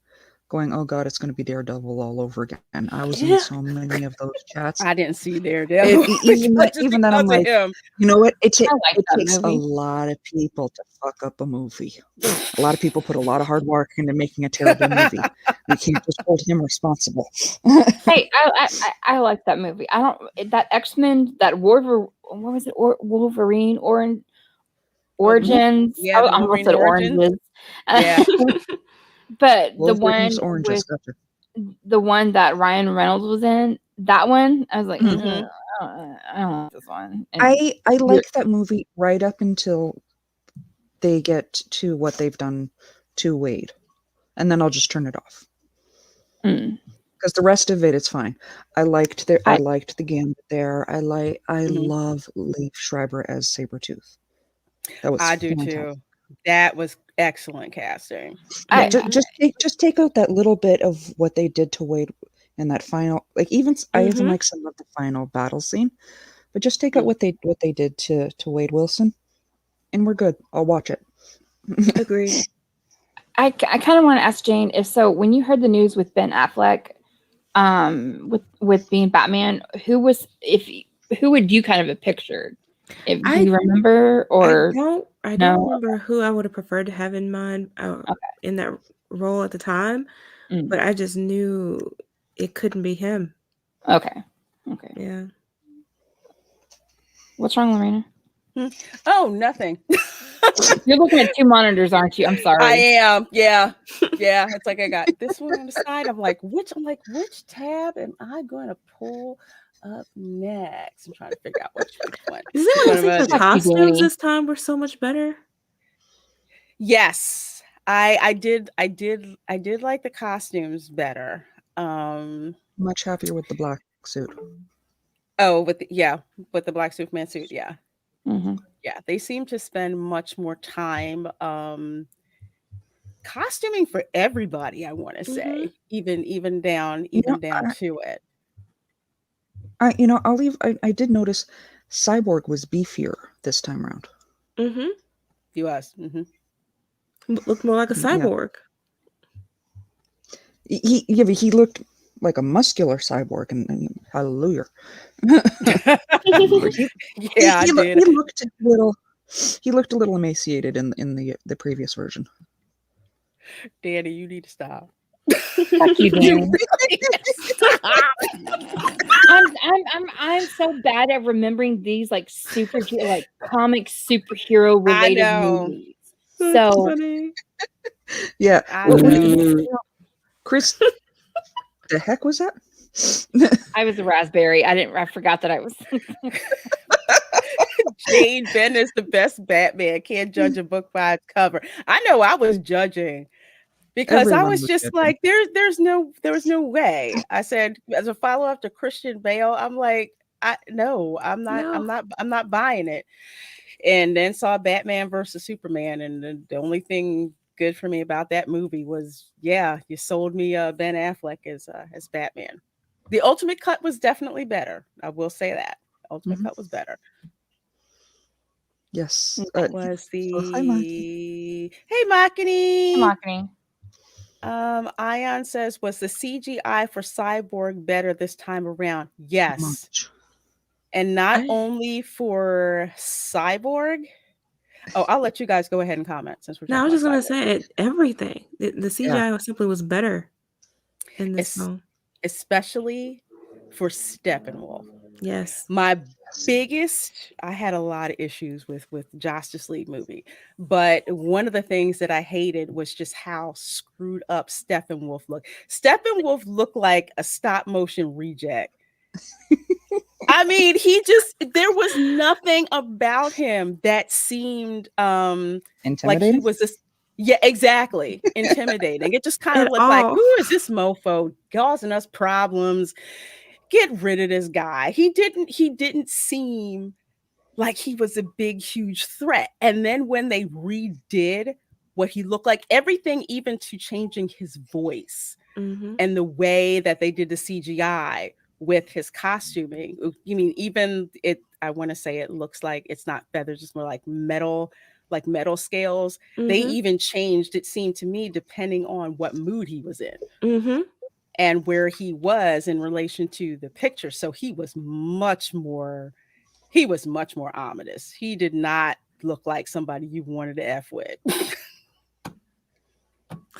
going, "Oh God, it's going to be Daredevil all over again." I was in Yeah. so many of those chats. I didn't see Daredevil just Even then, I'm because of like, him. you know what? I like It that takes a movie. lot of people to fuck up a movie. A lot of people put a lot of hard work into making a terrible movie. We can't just hold him responsible. Hey, I like that movie. I don't that X-Men, that Wolverine, what was it? Wolverine Oh, Origins. yeah, I the almost Wolverine said origins. oranges. Yeah. But the Wolverine's one orange. with Gotcha. the one that Ryan Reynolds was in, that one, I was like, Mhm. I don't like this one. And I you're- like that movie right up until they get to what they've done to Wade, and then I'll just turn it off mm. because the rest of it, it's fine. I liked I I liked the gambit there. I Mhm. love Leif Schreiber as Sabretooth. That was I do fantastic. too. That was excellent casting. Yeah, I Yeah. just take out that little bit of what they did to Wade in that final. Like I even like some of the final battle scene, but just take out Mm. what they did to Wade Wilson, and we're good. I'll watch it. Agreed. I kind of want to ask Jane if so. When you heard the news with Ben Affleck, with being Batman, who would you kind of have pictured? If do you remember or I don't no? remember who I would have preferred to have in mind Okay. in that role at the time, Mm. but I just knew it couldn't be him. Okay. Okay. Yeah. What's wrong, Lorena? Oh, nothing. You're looking at 2 monitors, aren't you? I'm I sorry. am. Yeah. Yeah. It's like I got this one on the side. I'm like, which tab am I going to pull up next? I'm trying to figure out which one. Does Which anyone one am I think the gonna do? Fuck you, costumes Danny. this time were so much better? Yes. I did like the costumes better. Much happier with the black suit. Oh, with the black Superman suit, yeah. Mm-hmm. Yeah, they seem to spend much more time costuming for everybody, I want to Mm-hmm. say. Even down You know, to it. I'll leave. I did notice Cyborg was beefier this time around. Mm-hmm. US. Hmm. Looked more like a Yeah, cyborg. but he looked like a muscular cyborg, and hallelujah. he, Yeah, I did. he looked a little. He looked a little emaciated in the previous version. Danny, you need to stop. Fuck you, You Danny. really need to stop. I'm so bad at remembering these like like comic superhero I related know. movies. That's So funny. Yeah, I know. Chris, the heck was that? I was a raspberry. I forgot that I was. Jane Ben is the best Batman. Can't judge a book by its cover. I know I was judging because I Everyone was was just judging. like, there was no way. I said as a follow up to Christian Bale, I'm like, No. I'm not buying it. And then saw Batman versus Superman, and the only thing good for me about that movie was, yeah, you sold me Ben Affleck as Batman. The Ultimate Cut was definitely better. I will say that. Ultimate Cut was better. Yes. That was Hi, Maki. Hey Makini. Marketing. Ion says, was the CGI for Cyborg better this time around? Yes. Much. And not only for Cyborg. Oh, I'll let you guys go ahead and comment since we're No, I talking was about just gonna Cyborg. say everything. The CGI simply was better in this film. Especially for Steppenwolf. Yes. My biggest, I had a lot of issues with Justice League movie, but one of the things that I hated was just how screwed up Steppenwolf looked. Steppenwolf looked like a stop motion reject. I mean, there was nothing about him that seemed like he Intimidating? was this. Yeah, exactly. Intimidating. It just kind of At looked like, all. who is this mofo causing us problems? Get rid of this guy. He didn't seem like he was a big, huge threat. And then when they redid what he looked like, everything, even to changing his voice Mm-hmm. and the way that they did the CGI with his costuming. You mean even it? I want to say it looks like it's not feathers, it's more like metal scales. They Mm-hmm. even changed, it seemed to me, depending on what mood he was in Mm-hmm. and where he was in relation to the picture. So he was much more ominous. He did not look like somebody you wanted to F with. It's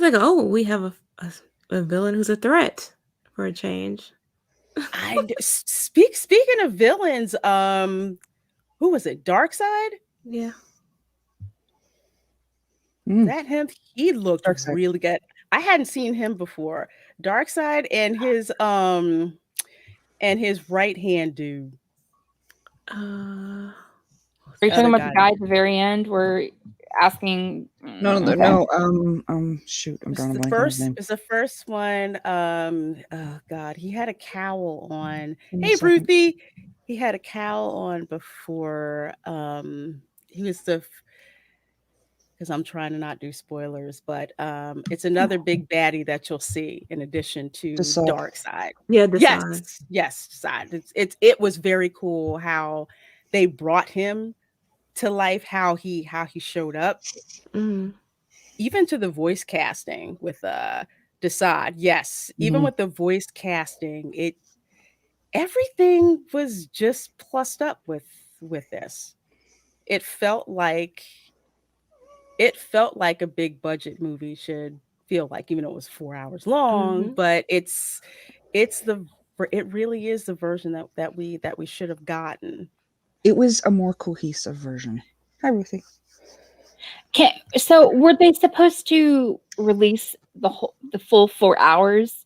like, oh, we have a villain who's a threat for a change. Speaking of villains, who was it? Darkseid? Yeah. Is that him? He looked Darkseid. really good. I hadn't seen him before. Darkseid and his right hand dude. Uh, Are you talking Other about the guy. guy at the very end where asking? No, Okay. no. Shoot, I'm It's drawing a the blank on his first. name. It's the first one. Oh God, he had a cowl on. Give me a Hey, second. Ruthie. He had a cowl on before. He was the. Because I'm trying to not do spoilers, but it's another big baddie that you'll see in addition to Decide. Darkseid. yeah, the Yes, sign. yes, side. It was very cool how they brought him to life, how he showed up, Mm. even to the voice casting with Decide. Yes, even Mhm. with the voice casting, everything was just plussed up with this. It felt like a big budget movie should feel like, even though it was 4 hours long, Mhm. but it really is the version that we should have gotten. It was a more cohesive version. Hi, Ruthie. So were they supposed to release the full 4 hours?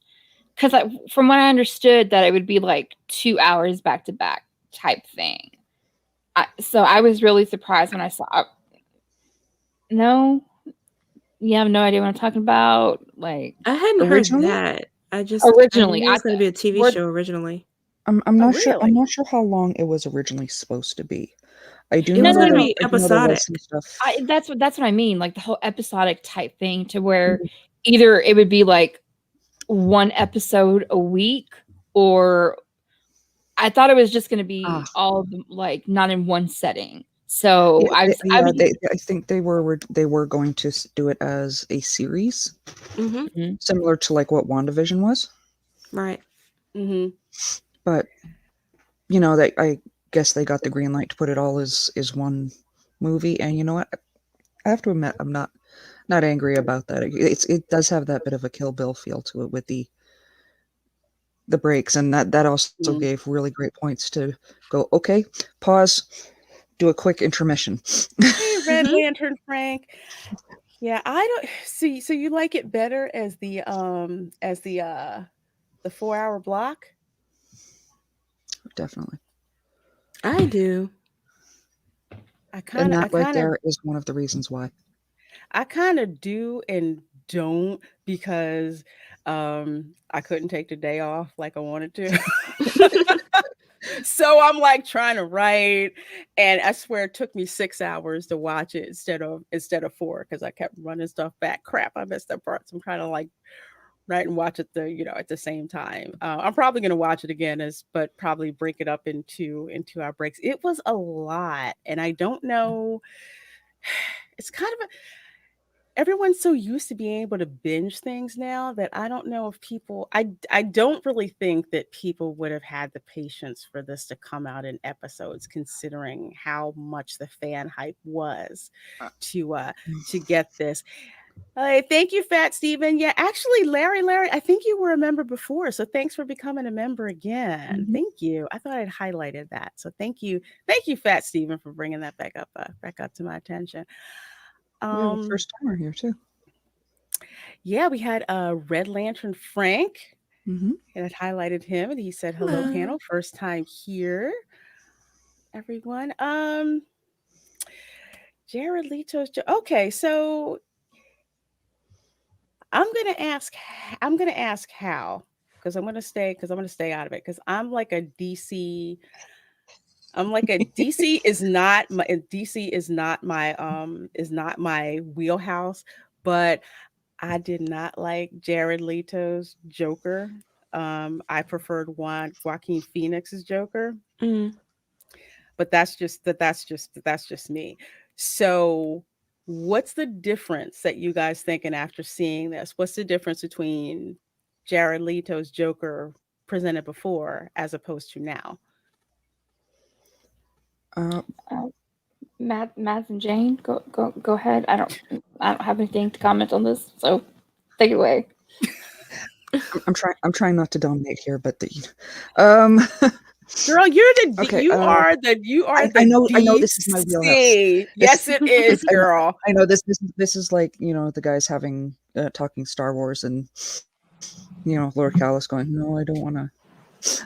Because from what I understood, that it would be like 2 hours back to back type thing. So I was really surprised when I saw. No, you have no idea what I'm talking about. Like I hadn't heard Originally? that. I originally, knew it was going to be a TV were- show originally. I'm Oh, not sure. I'm really? not sure how long it was originally supposed to be. I do It know was that gonna there, be I do know there episodic. was some stuff. that's what I mean. Like the whole episodic type thing, to where Mhm. either it would be like one episode a week, or I thought it was just going to be Ah. all like not in one setting. So Yeah, I was I think they were going to do it as a series, Mm-hmm. similar to like what WandaVision was. Right. Mm-hmm. But that I guess they got the green light to put it all as one movie. And you know what? I have to admit, I'm not angry about that. It does have that bit of a Kill Bill feel to it with the breaks, and that also Mhm. gave really great points to go. Okay, pause, do a quick intermission. Hey, Red Mhm. Lantern Frank. Yeah, I don't see. So you like it better as the 4 hour block? Definitely. I do. I And kind of, I that right kind of, there is one of the reasons why. I kind of do and don't, because I couldn't take the day off like I wanted to. So I'm like trying to write, and I swear it took me 6 hours to watch it instead of 4, because I kept running stuff back. Crap, I missed that part. So I'm trying to like write and watch it at the same time. I'm probably gonna watch it again, but probably break it up into our breaks. It was a lot, and I don't know. It's kind of everyone's so used to being able to binge things now that I don't know if I don't really think that people would have had the patience for this to come out in episodes, considering how much the fan hype was to get this. Thank you, Fat Steven. Yeah, actually, Larry, I think you were a member before, so thanks for becoming a member again. Mhm. Thank you. I thought I'd highlighted that, so thank you, Fat Steven, for bringing that back up to my attention. We have a first timer here too. Yeah, we had Red Lantern Frank, Mm-hmm. and it highlighted him, and he said, "Hello, Hello. panel, first time here, everyone." Jared Leto's. Okay, so I'm gonna ask. I'm gonna ask how, because I'm gonna stay out of it, because I'm like a DC. I'm like a DC is not my wheelhouse, but I did not like Jared Leto's Joker. I preferred Joaquin Phoenix's Joker, Mm. but that's just me. So, what's the difference that you guys thinking after seeing this? What's the difference between Jared Leto's Joker presented before as opposed to now? Matt and Jane, go ahead. I don't have anything to comment on this, so take it away. I'm trying not to dominate here, but um. Girl, you're the Okay, you are the I know this is my wheelhouse. DC. Yes, it is, girl. I know this is like the guys having talking Star Wars, and Lord Callus going, "No, I don't want to."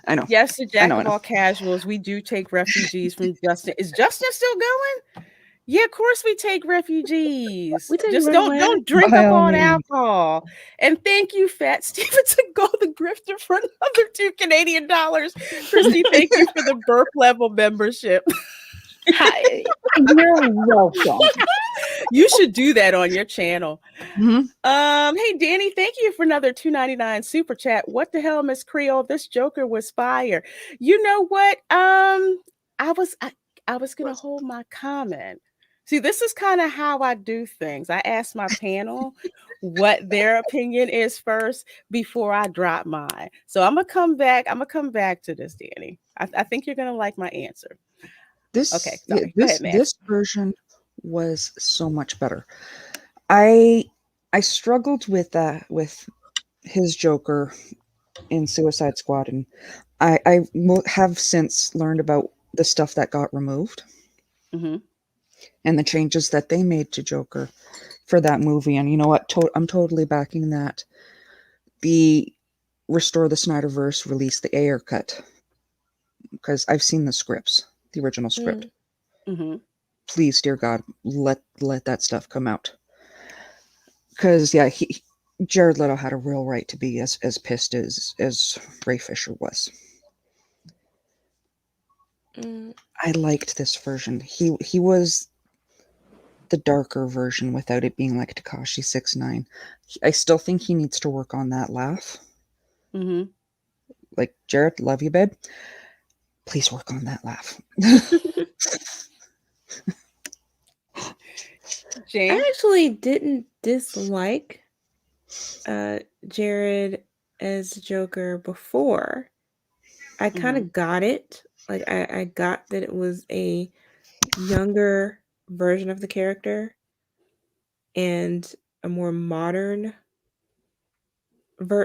I know. Yes, the I jack know. I of know. all casuals. We do take refugees from Justin. Is Justin still going? Yeah, of course we take refugees. We take Just right away. don't drink By up all on means. alcohol. And thank you, Fat Stevenson Golden Grifter, for another $2 Canadian. Christy, thank you for the burp level membership. Hi, you're welcome. You should do that on your channel. Mhm. Hey Danny, thank you for another $2.99 super chat. What the hell, Miss Creole? This Joker was fire. You know what? I was gonna hold my comment. See, this is kind of how I do things. I ask my panel what their opinion is first before I drop mine. So I'm gonna come back. I'm gonna come back to this, Danny. I think you're gonna like my answer. Okay, This yeah, sorry. Go ahead, this man. this version was so much better. I struggled with his Joker in Suicide Squad, and have since learned about the stuff that got removed Mm-hmm. and the changes that they made to Joker for that movie. And you know what? I'm totally backing that. Restore the Snyderverse, release the Ayer cut, because I've seen the scripts, the original script. Mm-hmm. Please, dear God, let that stuff come out. Because yeah, Jared Leto had a real right to be as pissed as Ray Fisher was. I liked this version. He was the darker version without it being like Tekashi 6ix9ine. I still think he needs to work on that laugh. Mm-hmm. Like, Jared, love you, babe. Please work on that laugh. Jane? I actually didn't dislike Jared as Joker before. I kind of got it. Like I got that it was a younger version of the character and a more modern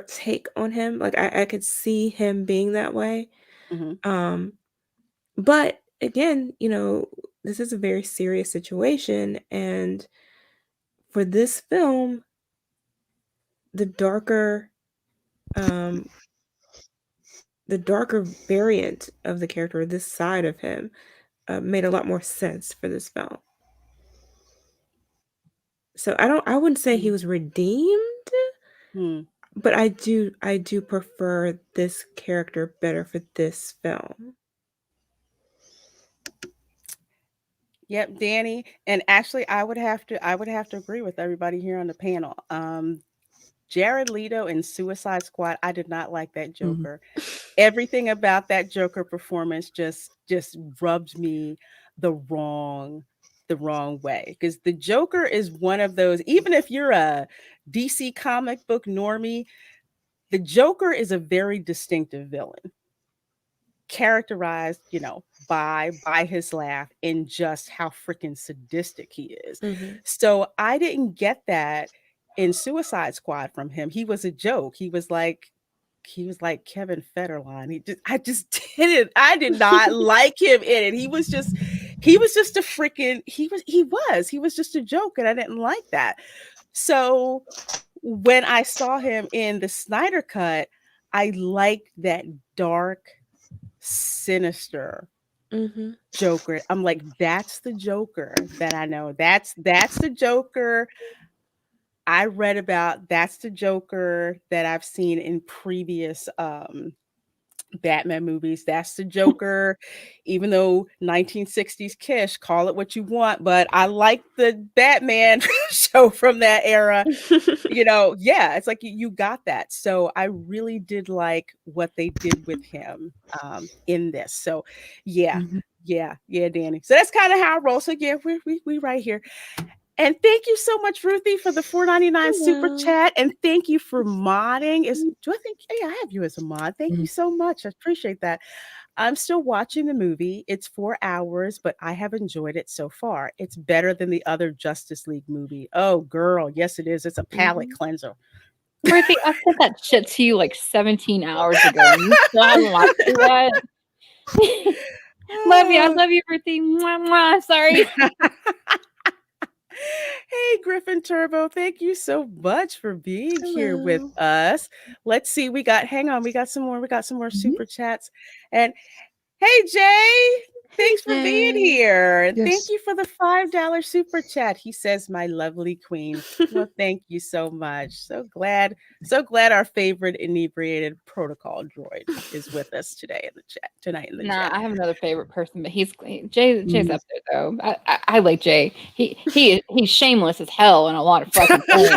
take on him. Like I could see him being that way. Mm-hmm. But again, this is a very serious situation, and for this film, the darker um the darker variant of the character, this side of him, made a lot more sense for this film. So I wouldn't say he was redeemed, Mm-hmm. but I do prefer this character better for this film. Yep, Danny. And actually I would have to agree with everybody here on the panel. Jared Leto in Suicide Squad, I did not like that Joker. Everything about that Joker performance just rubbed me the wrong way, because the Joker is one of those, even if you're a DC comic book normie, the Joker is a very distinctive villain, characterized, by his laugh and just how freaking sadistic he is. So I didn't get that in Suicide Squad from him. He was a joke. He was like Kevin Federline. I did not like him in it. He was just a freaking he was just a joke, and I didn't like that. So when I saw him in the Snyder Cut, I liked that dark, sinister Joker. I'm like, that's the Joker that I know. That's the Joker I read about. That's the Joker that I've seen in previous Batman movies. That's the Joker, even though 1960s Kish, call it what you want, but I like the Batman show from that era. Yeah, it's like you got that. So I really did like what they did with him in this. So yeah, Danny. So that's kind of how I roll. So yeah, we right here. And thank you so much, Ruthie, for the $4.99 super chat. And thank you for modding. I have you as a mod. Thank you so much. I appreciate that. I'm still watching the movie. It's 4 hours, but I have enjoyed it so far. It's better than the other Justice League movie. Oh, girl. Yes, it is. It's a palate cleanser. Ruthie, I said that shit to you like 17 hours ago, and you still haven't watched it yet. Love you. I love you, Ruthie. Mwah, mwah. Sorry. Hey, Griffin Turbo, thank you so much for being here with Hello. us. Let's see, hang on, we got some more Mhm. super chats. And hey, Jay, Hey, thanks for being Jay. here. Thank Yes. you for the $5 super chat. He says, my lovely queen. Well, thank you so much. So glad our favorite inebriated protocol droid is with us tonight in the Nah, chat. I have another favorite person, but Jay's Mhm. up there though. I like Jay. He's shameless as hell in a lot of fucking things.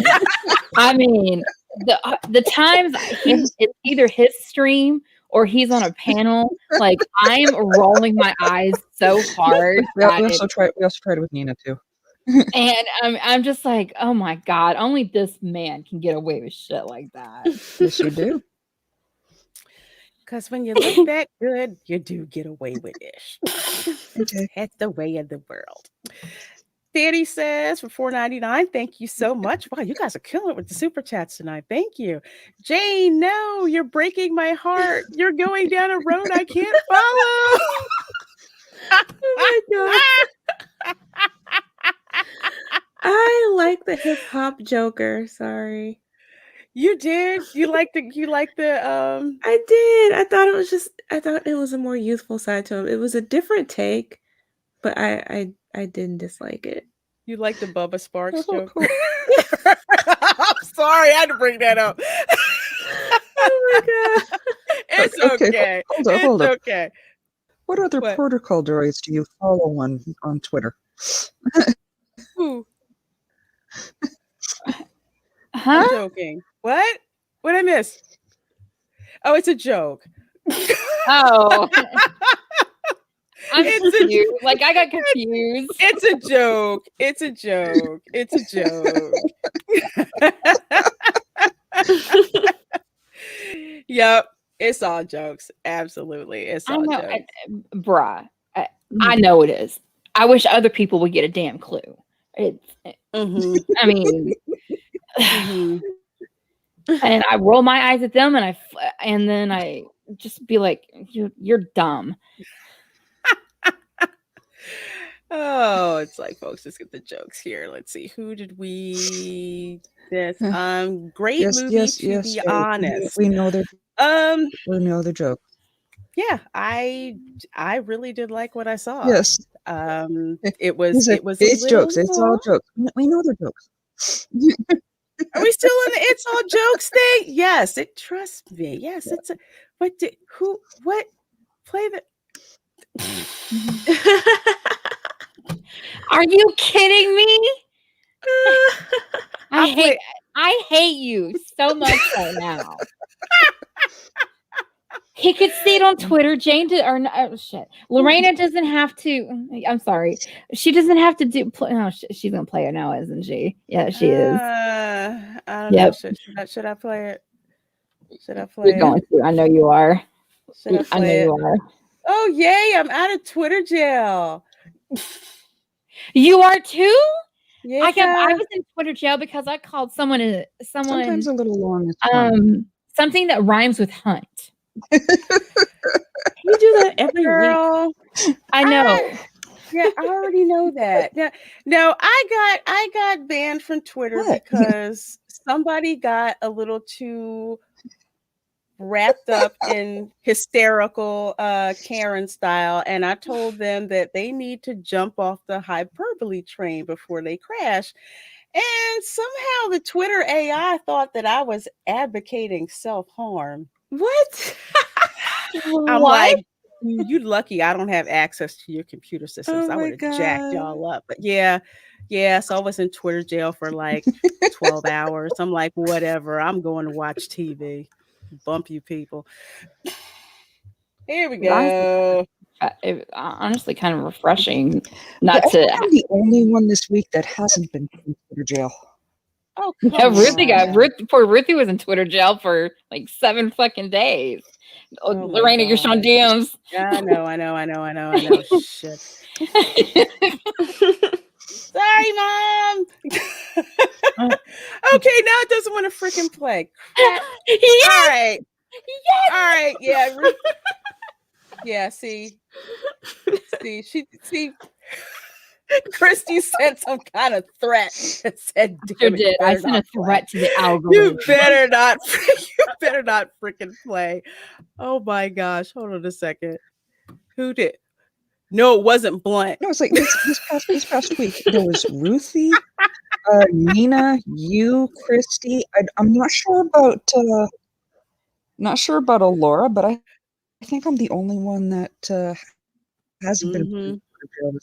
I mean, the times it's either his stream or he's on a panel, like I'm rolling my eyes so hard at We it, also tried. We also tried it with Nina too. and I'm just like, oh my god, only this man can get away with shit like that. Yes, you do. Because when you look that good, you do get away with it. Okay. That's the way of the world. Danny says for $4.99, thank you so much. Wow, you guys are killing it with the super chats tonight. Thank you. Jane, no, you're breaking my heart. You're going down a road I can't follow. Oh my god. I like the hip hop Joker. Sorry. You did? You like the I did. I thought it was a more youthful side to him. It was a different take, but I didn't dislike it. you like the Bubba Sparks joke? I'm sorry, I had to bring that up. Oh my god. It's Okay. okay. Hold up. Okay. What other What? protocol droids do you follow on Twitter? Who? Huh? I'm joking. What? What I miss? Oh, it's a joke. Oh, I'm It's a- confused. Like I got confused. It's a joke. It's a joke. It's a joke. Yep. It's all jokes. Absolutely. It's I all know, jokes. bruh. I know it is. I wish other people would get a damn clue. It's. Mhm. I mean, Mhm. and I roll my eyes at them, and then I just be like, "You're dumb." Oh, it's like folks, let's get the jokes here. Let's see. Who did we this great Yes, movie yes, to yes. be Jay. honest. We know the Um joke. yeah, I really did like what I saw. Yes. It was He's like, it was a it's little jokes. It's all jokes. We know they're jokes. Are we still in the it's all jokes thing? Yes, trust me. Yes, it's a what did who what play the Are you kidding me? I'll play I hate you so much right now. He could see it on Twitter. Jane did, or no, oh, shit. Lorena doesn't have to. I'm sorry. She doesn't have to do. No, she's gonna play it now, isn't she? Yeah, she is. I don't know. Yep. Should I play it? Should I play You're going it? to. I know you are. Should I I know play it? you are. Oh yay, I'm out of Twitter jail. You are too. Yeah. I was in Twitter jail because I called someone Sometimes a little long is fun. something that rhymes with hunt. You do that every week. Girl, I know. yeah, I already know that. No, I got banned from Twitter What? because somebody got a little too wrapped up in hysterical Karen style, and I told them that they need to jump off the hyperbole train before they crash. And somehow the Twitter AI thought that I was advocating self-harm. What? I'm like, you lucky I don't have access to your computer systems. Oh I my would have jacked God. y'all up. But yeah. So I was in Twitter jail for like 12 hours. I'm like, whatever. I'm going to watch TV. Bump you people. Here we go. Honestly kind of refreshing Yeah, not I think to. I'm the only one this week that hasn't been in Twitter jail. Oh, Yeah, come on. Poor Ruthie was in Twitter jail for like 7 fucking days. Oh my Lorena, you're on God. DMs. I know. Shit. Sorry, Mom. Okay, now it doesn't want to freaking play. Crap. Yes! All right. Yes! All right. Yeah. Yeah. See. Christy sent some kind of threat that said, Sure "Damn it, you did. I better sent a not play. threat to the You algorithm. better not. You better not freaking play." Oh my gosh! Hold on a second. Who did? No, it wasn't Blunt. No, it's like this past week there was Ruthie, Nina, you, Christy. I'm not sure about Alora, but I think I'm the only one that hasn't been. Mm-hmm.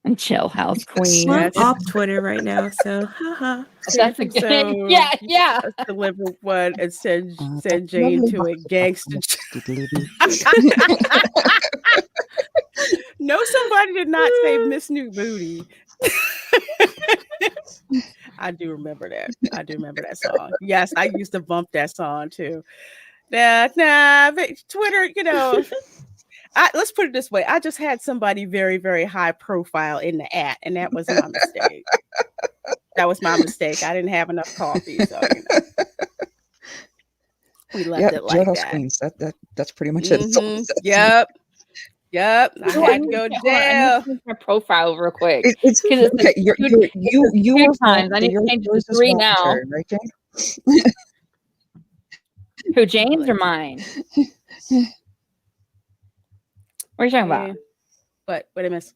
And Chill House Well, Queen. I'm Yes. off Twitter right now, so haha. That's a good. So Yeah. let's deliver one and send That's Jane lovely to a box. gangster. Diddly-doo. No, somebody did not say Miss New Booty. I do remember that. I do remember that song. Yes, I used to bump that song too. Nah, but Twitter, let's put it this way. I just had somebody very, very high profile in the at, and that was my mistake. That was my mistake. I didn't have enough coffee, so we left it like Jailhouse that. Queens. That's pretty much it. That's all it says. Yep. I had to go to jail. Change my profile real quick. It's 'Cause it's okay. You two were times. I need to change it to yours is 3 now. voluntary, right, Jane? Who, James or mine? What are you talking about? What? Wait a minute.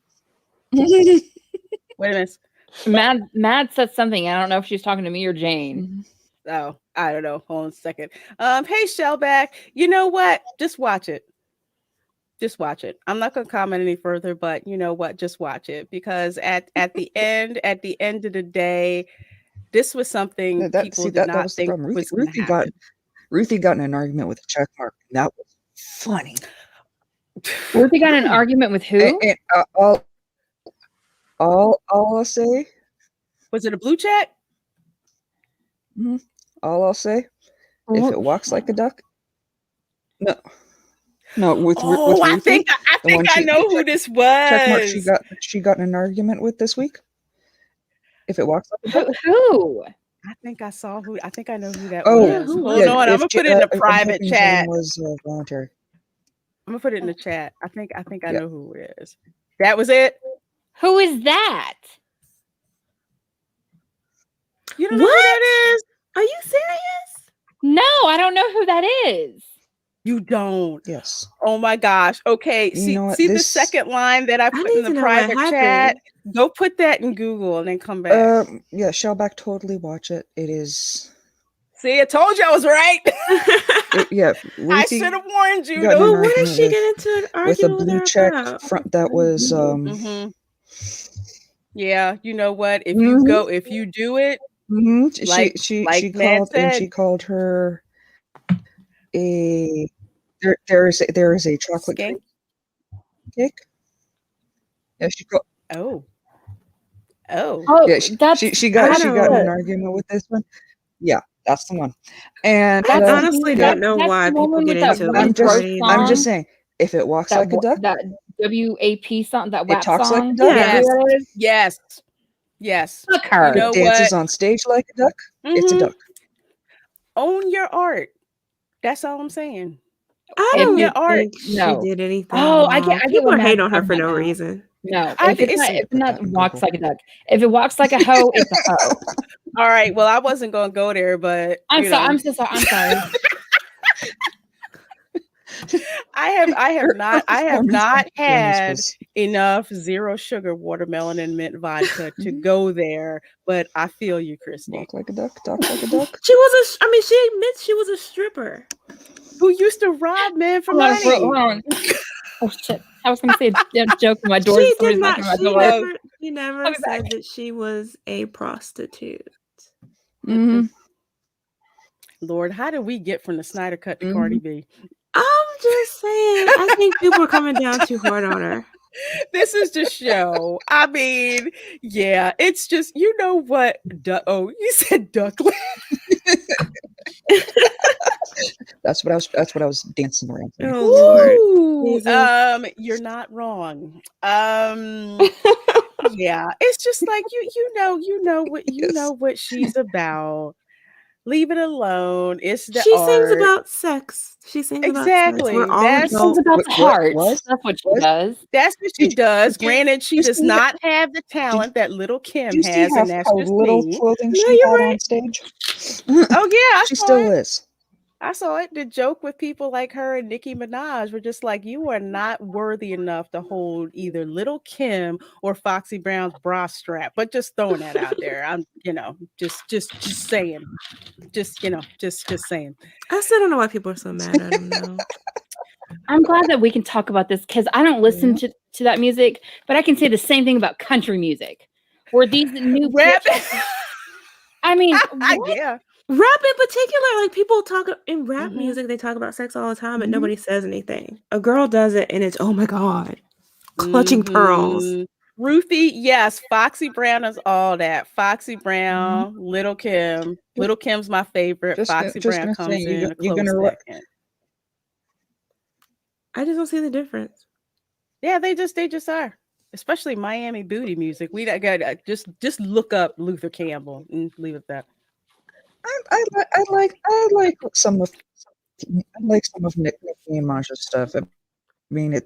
Wait a minute. Mad said something. I don't know if she's talking to me or Jane. Oh, I don't know. Hold on a second. Hey, Shellback. You know what? Just watch it. Just watch it. I'm not gonna comment any further, but you know what? Just watch it, because at the end of the day, this was something people did not was the think problem. was going to happen. Ruthie got in an argument with a check mark. And that was funny. Ruthie got in an argument with who? And, all I'll say. Was it a blue check? All I'll say, if it walks like a duck, no, with Ruthie, I think I know who this was. Check mark. She got in an argument with this week. If it walks like a duck, Who? I think I saw who. I think I know who that oh, was. Hold on, I'm gonna put it in the private chat. Jane was voluntary. I'm gonna put it in the chat. I think I know who it is. That was it. Who is that? You don't know who that is? Are you serious? No, I don't know who that is. You don't. Yes. Oh my gosh. Okay. See the second line that I put in the private chat. Go put that in Google and then come back. Yeah, Shellback, totally watch it. It is. See, I told you I was right. Ruthie, I should have warned you. Well, what did she get into an argument with a blue check about? front? That was Yeah, you know what? If you do it, she called her a. There is a chocolate cake. Yeah, she called. Oh. Yeah, she got in an argument with this one. Yeah, that's the one. And I honestly don't know why people get into it. I'm just saying, if it walks like a duck, that WAP song, that WAP talks song. like a duck. Yes. Fuck her. You know dances on stage like a duck. It's a duck. Own your art. That's all I'm saying. I don't think she did anything. Oh, I get People what hate on her for no reason. No, if it's not walks like a duck. If it walks like a hoe, it's a hoe. All right. Well, I wasn't gonna go there, but I'm so sorry. I'm sorry. I have not had enough zero sugar watermelon and mint vodka to go there, but I feel you, Christy. Walk like a duck, talk like a duck. She admits she was a stripper who used to rob men for money. Oh shit! I was going to say a joke in my door. She did not. She never said that she was a prostitute. Mm-hmm. Lord, how did we get from the Snyder Cut to Cardi B? I'm just saying. I think people are coming down too hard on her. This is the show. I mean, yeah, it's just, you know what? You said duckling. That's what I was dancing around. Oh Lord. You're not wrong. Yeah, it's just like you know what she's about. Leave it alone. It's the She sings art. about sex. She sings about sex. We're Exactly. all That's It's adults. about the What? heart. What? That's what she What? does. what she Did does. did Granted, she you does see not have the did talent that little did Kim you see has, and that's how just little me. clothing No, she you're had right. on stage? Oh yeah, I She saw still it. is. I saw it. The joke with people like her and Nicki Minaj were just like, you are not worthy enough to hold either Little Kim or Foxy Brown's bra strap. But just throwing that out there. I'm, just saying. Just saying. I still don't know why people are so mad at him though. I'm glad that we can talk about this because I don't listen Yeah. to that music, but I can say the same thing about country music, where these new Rap. kids. I mean, what? Yeah. Rap in particular, like people talk in rap Mhm. music, they talk about sex all the time, but Mhm. nobody says anything. A girl does it, and it's oh my god, clutching pearls. Mhm. Ruthie, yes, Foxy Brown is all that. Foxy Mhm. Brown, Little Kim. Yep. Little Kim's my favorite. Foxy Just Brown gonna say comes in a you're close gonna second. I just don't see the difference. Yeah, they just are. Especially Miami booty music. We got just look up Luther Campbell and leave it at that. I like some of Nicki Minaj's stuff. I mean, And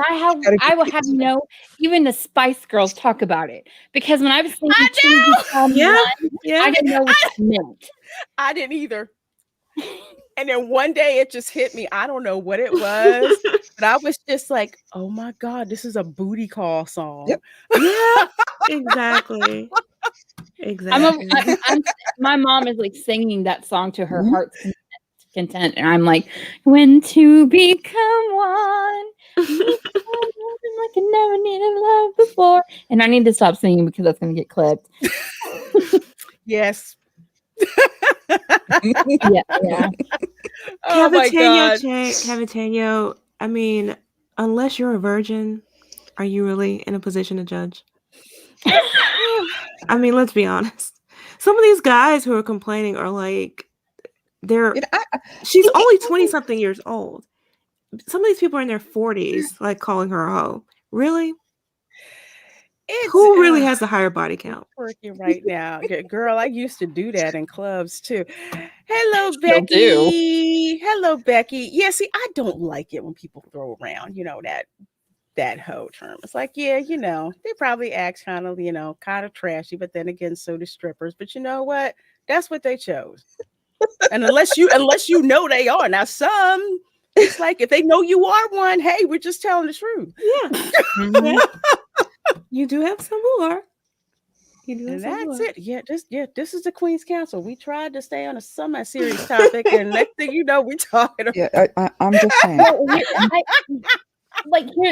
you gotta I give will people have you know, even the Spice Girls talk about it because when I was thinking I Cheesy know. Call Me Yeah, One, yeah. I didn't know what that meant. I didn't either. And then one day it just hit me. I don't know what it was, but I was just like, "Oh my god, this is a booty call song." Yep. Yeah, exactly. Exactly. My mom is like singing that song to her Mhm. heart's content, and I'm like, when to become one, you become one like I never needed love before, and I need to stop singing because that's going to get clipped. Yes. Yeah. Oh my god. Cavatanio, I mean, unless you're a virgin, are you really in a position to judge? I mean, let's be honest. Some of these guys who are complaining are like, they're You know, she's it- only 20 something years old. Some of these people are in their 40s, like calling her a hoe. Really? It's Who really has the higher body count? working right now. Girl, I used to do that in clubs too. Hello, Still do. Becky. Hello, Becky. Yeah, see, I don't like it when people throw around, that hoe term. It's like, yeah, they probably act kind of trashy, but then again, so do strippers. But you know what? That's what they chose. And unless you know they are. Now some, it's like if they know you are one, hey, we're just telling the truth. Yeah. Mhm. Yeah. You do have some who are. You do have And some who that's are. it. This is the Queen's Council. We tried to stay on a semi-serious topic, and next thing you know, we talking about yeah, I'm just saying. Well,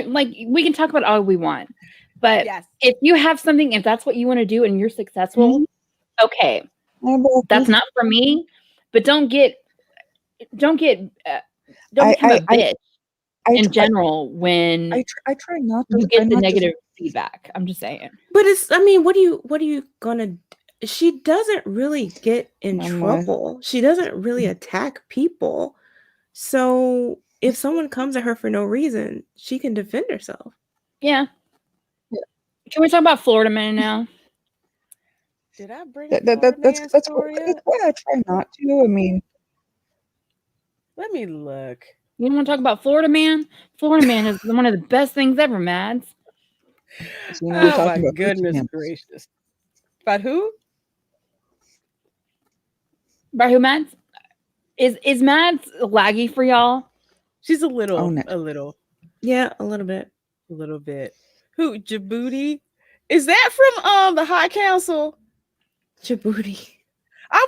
like we can talk about all we want, but yes. if you have something, if that's what you want to do and you're successful, okay, that's not for me. But don't don't become a I bitch in general when I try not you to. get the negative feedback. I'm just saying. But I mean, what are you gonna she doesn't really get in trouble. She doesn't really attack people. So if someone comes at her for no reason, she can defend herself. Yeah. Can we talk about Florida Man now? Did I bring That, Florida that's Man's that's story that's up? why I try not to. I mean, Let me look. You want to talk about Florida Man? Florida Man is one of the best things ever, Mads. we're Oh my talking about goodness him. gracious. But who? By who, Mads? Is Mads laggy for y'all? She's a little, Own it. a little, Yeah, a little bit. a little bit. Who? Djibouti? Is that from the High Council? Djibouti. I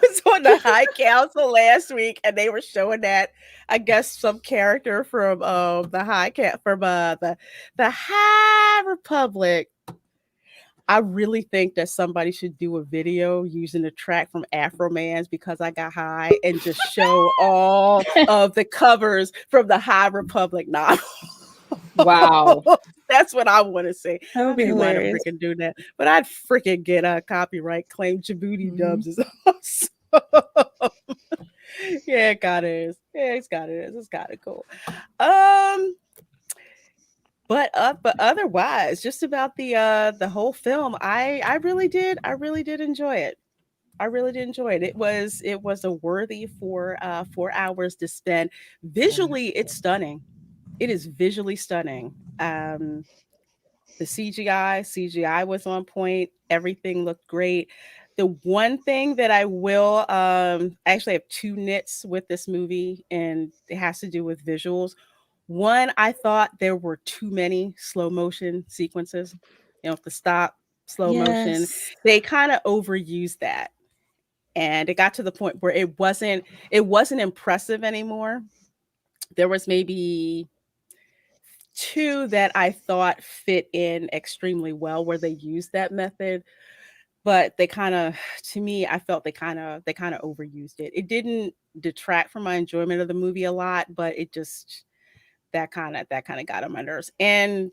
was on the High Council last week, and they were showing that I guess some character from the the High Republic. I really think that somebody should do a video using the track from Afro Man's Because I Got High and just show all of the covers from the High Republic novel. Wow. That's what I want to say. That would be I want to hilarious. freaking do that, but I'd freaking get a copyright claim. Djibouti Mhm. dubs is awesome. Yeah, it got it is. Yeah, it's got it is. It's kind of cool. But otherwise, just about the whole film, I really did enjoy it. I really did enjoy it. It was a worthy 4 hours to spend. Visually, it's stunning. It is visually stunning. The CGI was on point. Everything looked great. The one thing that I will I actually have two nits with this movie, and it has to do with visuals. One, I thought there were too many slow motion sequences. The stop, slow motion. Yes. They kind of overused that. And it got to the point where it wasn't impressive anymore. There was maybe two that I thought fit in extremely well where they used that method, but they kind of, to me, I felt they kind of overused it. It didn't detract from my enjoyment of the movie a lot, but it just that kind of got on my nerves. And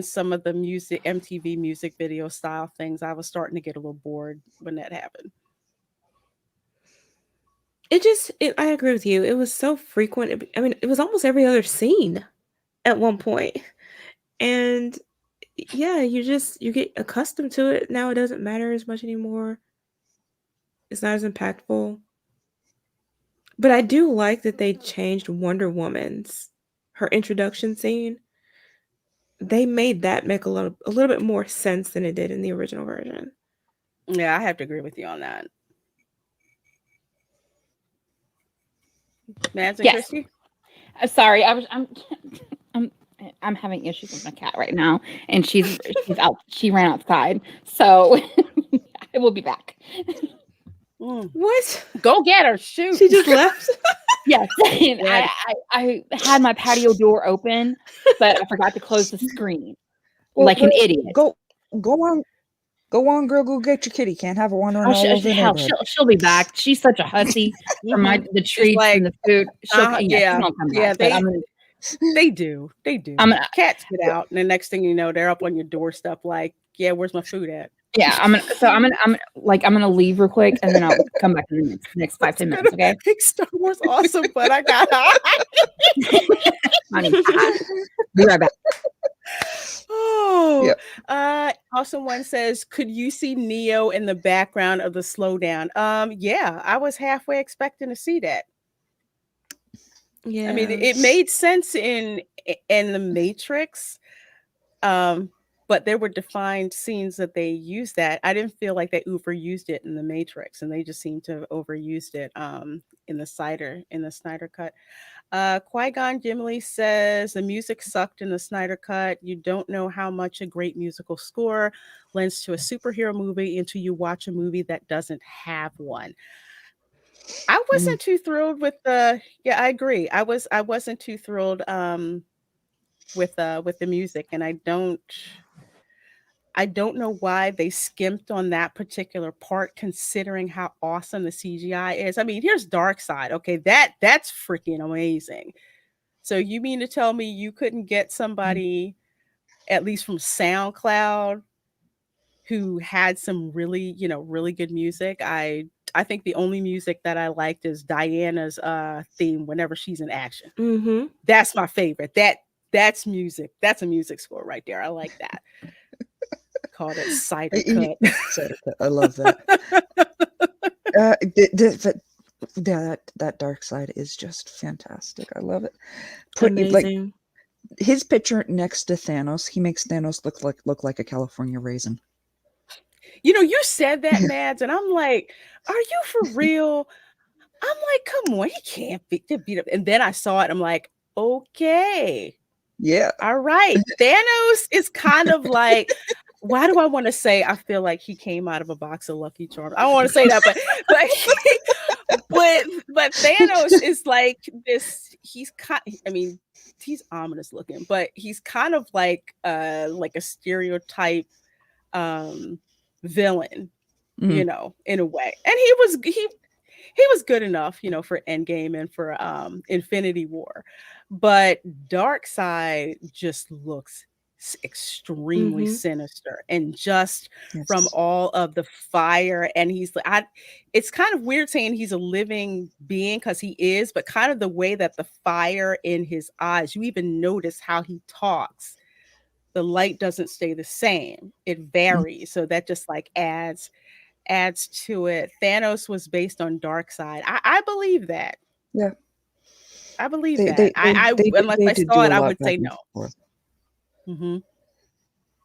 some of the music, MTV music video style things, I was starting to get a little bored when that happened. I agree with you. It was so frequent. I mean, it was almost every other scene at one point. And yeah, you get accustomed to it. Now it doesn't matter as much anymore. It's not as impactful. But I do like that they changed Wonder Woman's her introduction scene. They made that make a little bit more sense than it did in the original version. Yeah, I have to agree with you on that. Mads and Yes. Christy? Sorry, I'm I'm having issues with my cat right now, and she's out. She ran outside, so I will be back. What? Go get her. Shoot. She just left? Yes, and Yeah. I had my patio door open, but I forgot to close the screen Well, like an idiot. Go on, girl. Go get your kitty. Can't have her wandering all over the Hell, neighborhood. she'll be back. She's such a hussy for the treats like, and the food. She'll yeah, she'll come yeah, back. But I'm gonna, they do. I'm gonna, Cats get out, and the next thing you know, they're up on your doorstep like, yeah, where's my food at? yeah, I'm gonna leave real quick, and then I'll come back in the next 5-10 minutes. Okay, Make Star Wars awesome, but I got honey, be right back. Oh, Yep. awesome one says, could you see Neo in the background of the slowdown? Yeah, I was halfway expecting to see that. Yeah. I mean, it made sense in the Matrix, but there were defined scenes that they used that. I didn't feel like they overused it in the Matrix, and they just seemed to have overused it in the Snyder cut. Qui-Gon Gimli says the music sucked in the Snyder cut. You don't know how much a great musical score lends to a superhero movie until you watch a movie that doesn't have one. I wasn't too thrilled with the. Yeah, I agree. I wasn't too thrilled with the music, and I don't know why they skimped on that particular part, considering how awesome the CGI is. I mean, here's Darkseid. Okay, that's freaking amazing. So you mean to tell me you couldn't get somebody, at least from SoundCloud, who had some really good music? I think the only music that I liked is Diana's theme whenever she's in action. Mm-hmm. That's my favorite. That's music. That's a music score right there. I like that. Called it Synder Cut. Synder Cut. I love that. That dark side is just fantastic. I love it. Amazing. His picture next to Thanos, he makes Thanos look like a California raisin. You said that, Mads, and I'm like, are you for real? I'm like, come on, he can't beat up. And then I saw it. I'm like, okay. Yeah. All right. Thanos is kind of like, why do I want to say I feel like he came out of a box of Lucky Charms? I don't want to say that, but Thanos is like this. He's ominous looking, but he's kind of like a stereotype villain, in a way. And he was good enough, for Endgame and for Infinity War. But Darkseid just looks extremely sinister, and just from all of the fire, and it's kind of weird saying he's a living being, because he is, but kind of the way that the fire in his eyes, you even notice how he talks. The light doesn't stay the same, it varies. So that just like adds adds to it. Thanos was based on Darkseid. I believe that. Yeah. I believe that. Unless I did saw do it, a I lot would back say and no. forth. Mm-hmm.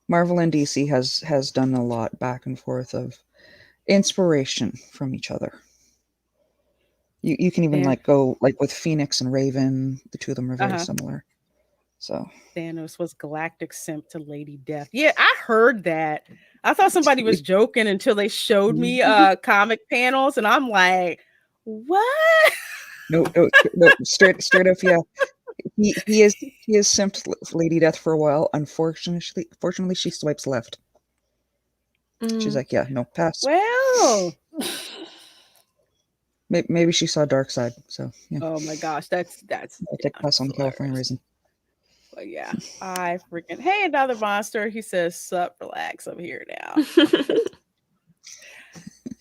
Marvel and DC has done a lot back and forth of inspiration from each other. You can even like go like with Phoenix and Raven, the two of them are very similar. So Thanos was galactic simp to Lady Death. Yeah, I heard that. I thought somebody was joking until they showed me comic panels, and I'm like, what? no, straight up, yeah. He is simped Lady Death for a while. Fortunately, she swipes left. She's like, yeah, no, pass. Well, maybe she saw Darkseid, so yeah. Oh my gosh, that's I'll take pass on the California reason. But yeah, I freaking hey, another monster. He says, "Sup, relax. I'm here now."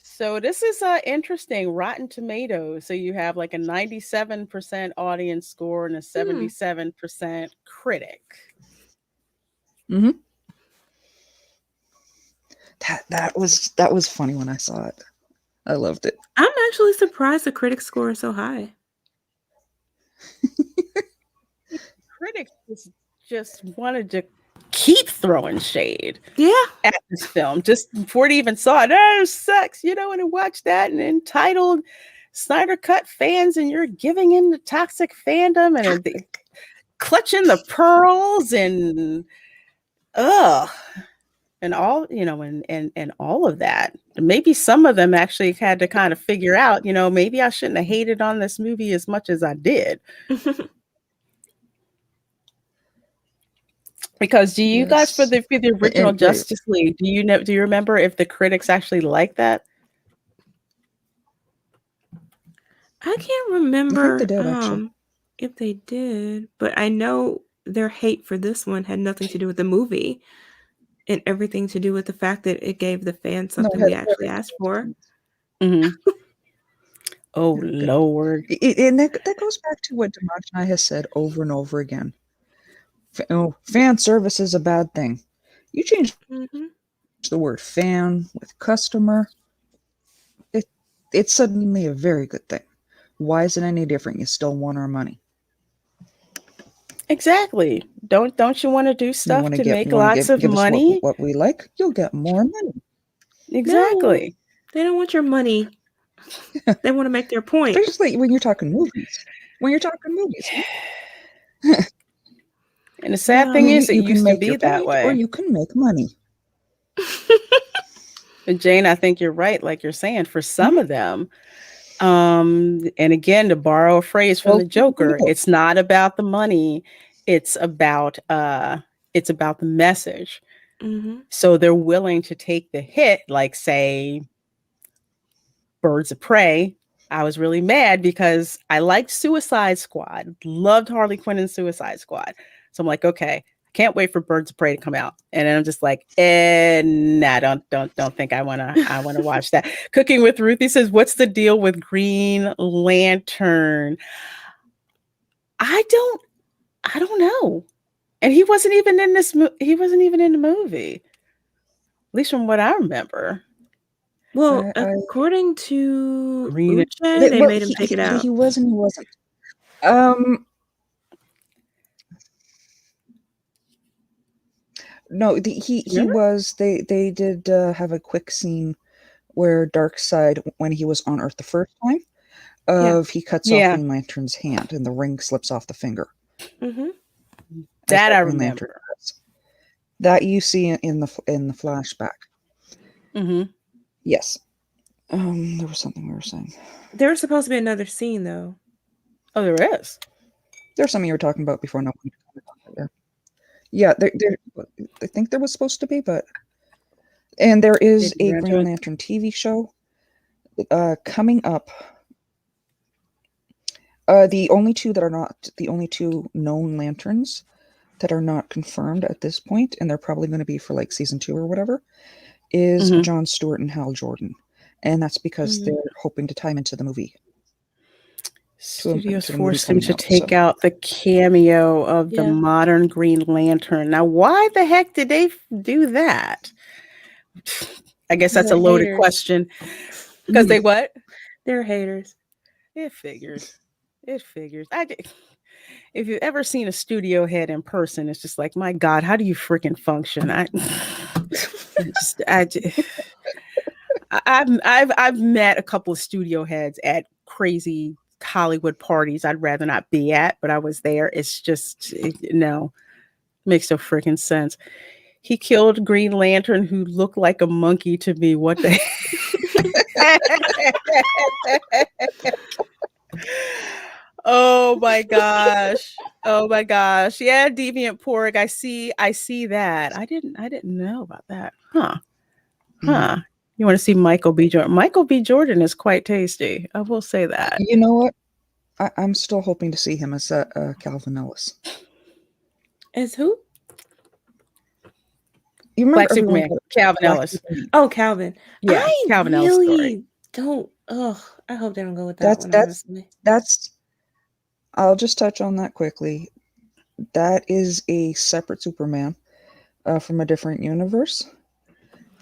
So this is interesting. Rotten Tomatoes. So you have like a 97% audience score and a 77% critic. Mm-hmm. That was funny when I saw it. I loved it. I'm actually surprised the critic score is so high. Critics just wanted to keep throwing shade at this film just before they even saw it. Oh, it sucks, you know, and to watch that and entitled Snyder Cut fans, and you're giving in to toxic fandom and clutching the pearls and and all, you know, and all of that. Maybe some of them actually had to kind of figure out, you know, maybe I shouldn't have hated on this movie as much as I did. Because do you guys for the original Justice League, do you remember if the critics actually liked that? I can't remember I think they did, if they did, but I know their hate for this one had nothing to do with the movie and everything to do with the fact that it gave the fans something we actually asked for. Mm-hmm. Oh, Lord. And that goes back to what Dimash and I has said over and over again. Fan service is a bad thing. You change the word fan with customer, it's suddenly a very good thing. Why is it any different? You still want our money. Exactly. Don't you want to do stuff to make lots of money? Us what we like, you'll get more money. Exactly. No, they don't want your money. They want to make their point. Especially when you're talking movies. And the sad thing is, it used to be that way. Or you can make money. And Jane, I think you're right. Like you're saying, for some of them, and again, to borrow a phrase from the Joker, it's not about the money. It's about the message. Mm-hmm. So they're willing to take the hit, like say, Birds of Prey. I was really mad because I liked Suicide Squad, loved Harley Quinn and Suicide Squad. So I'm like, okay, I can't wait for Birds of Prey to come out. And then I'm just like, nah, don't think I wanna watch that. Cooking with Ruthie says, what's the deal with Green Lantern? I don't know. And he wasn't even in the movie. At least from what I remember. Well, according to Uche, they made him take it out. He wasn't. No, he was. They did have a quick scene where Darkseid, when he was on Earth the first time, he cuts off Green Lantern's hand and the ring slips off the finger. Mm-hmm. That I remember. That you see in the flashback. Mm-hmm. Yes. There was something we were saying. There was supposed to be another scene, though. Oh, there is. There's something you were talking about before. No. Yeah, I think there was supposed to be, and there is a Green Lantern TV show coming up. The only two known lanterns that are not confirmed at this point, and they're probably going to be for like season 2 or whatever, is Jon Stewart and Hal Jordan. And that's because they're hoping to tie him into the movie. Studios forced him to take out the cameo of the modern Green Lantern. Now, why the heck did they do that? I guess that's a They're loaded haters. question. Because they what? They're haters. It figures. It figures. If you've ever seen a studio head in person, it's just like, my God, how do you freaking function? I've met a couple of studio heads at crazy Hollywood parties I'd rather not be at, but I was there. It's just no, makes no freaking sense. He killed Green Lantern, who looked like a monkey to me. What the? Oh my gosh. Oh my gosh. Yeah, Deviant Porg. I see that. I didn't know about that. Huh. Huh. You want to see Michael B. Jordan? Michael B. Jordan is quite tasty. I will say that. You know what? I'm still hoping to see him as Calvin Ellis. As who? You remember Black Superman, Calvin Ellis. Oh, Calvin. Yeah, I Calvin Ellis story. really don't. Ugh, I hope they don't go with that one. Honestly. That's. I'll just touch on that quickly. That is a separate Superman from a different universe,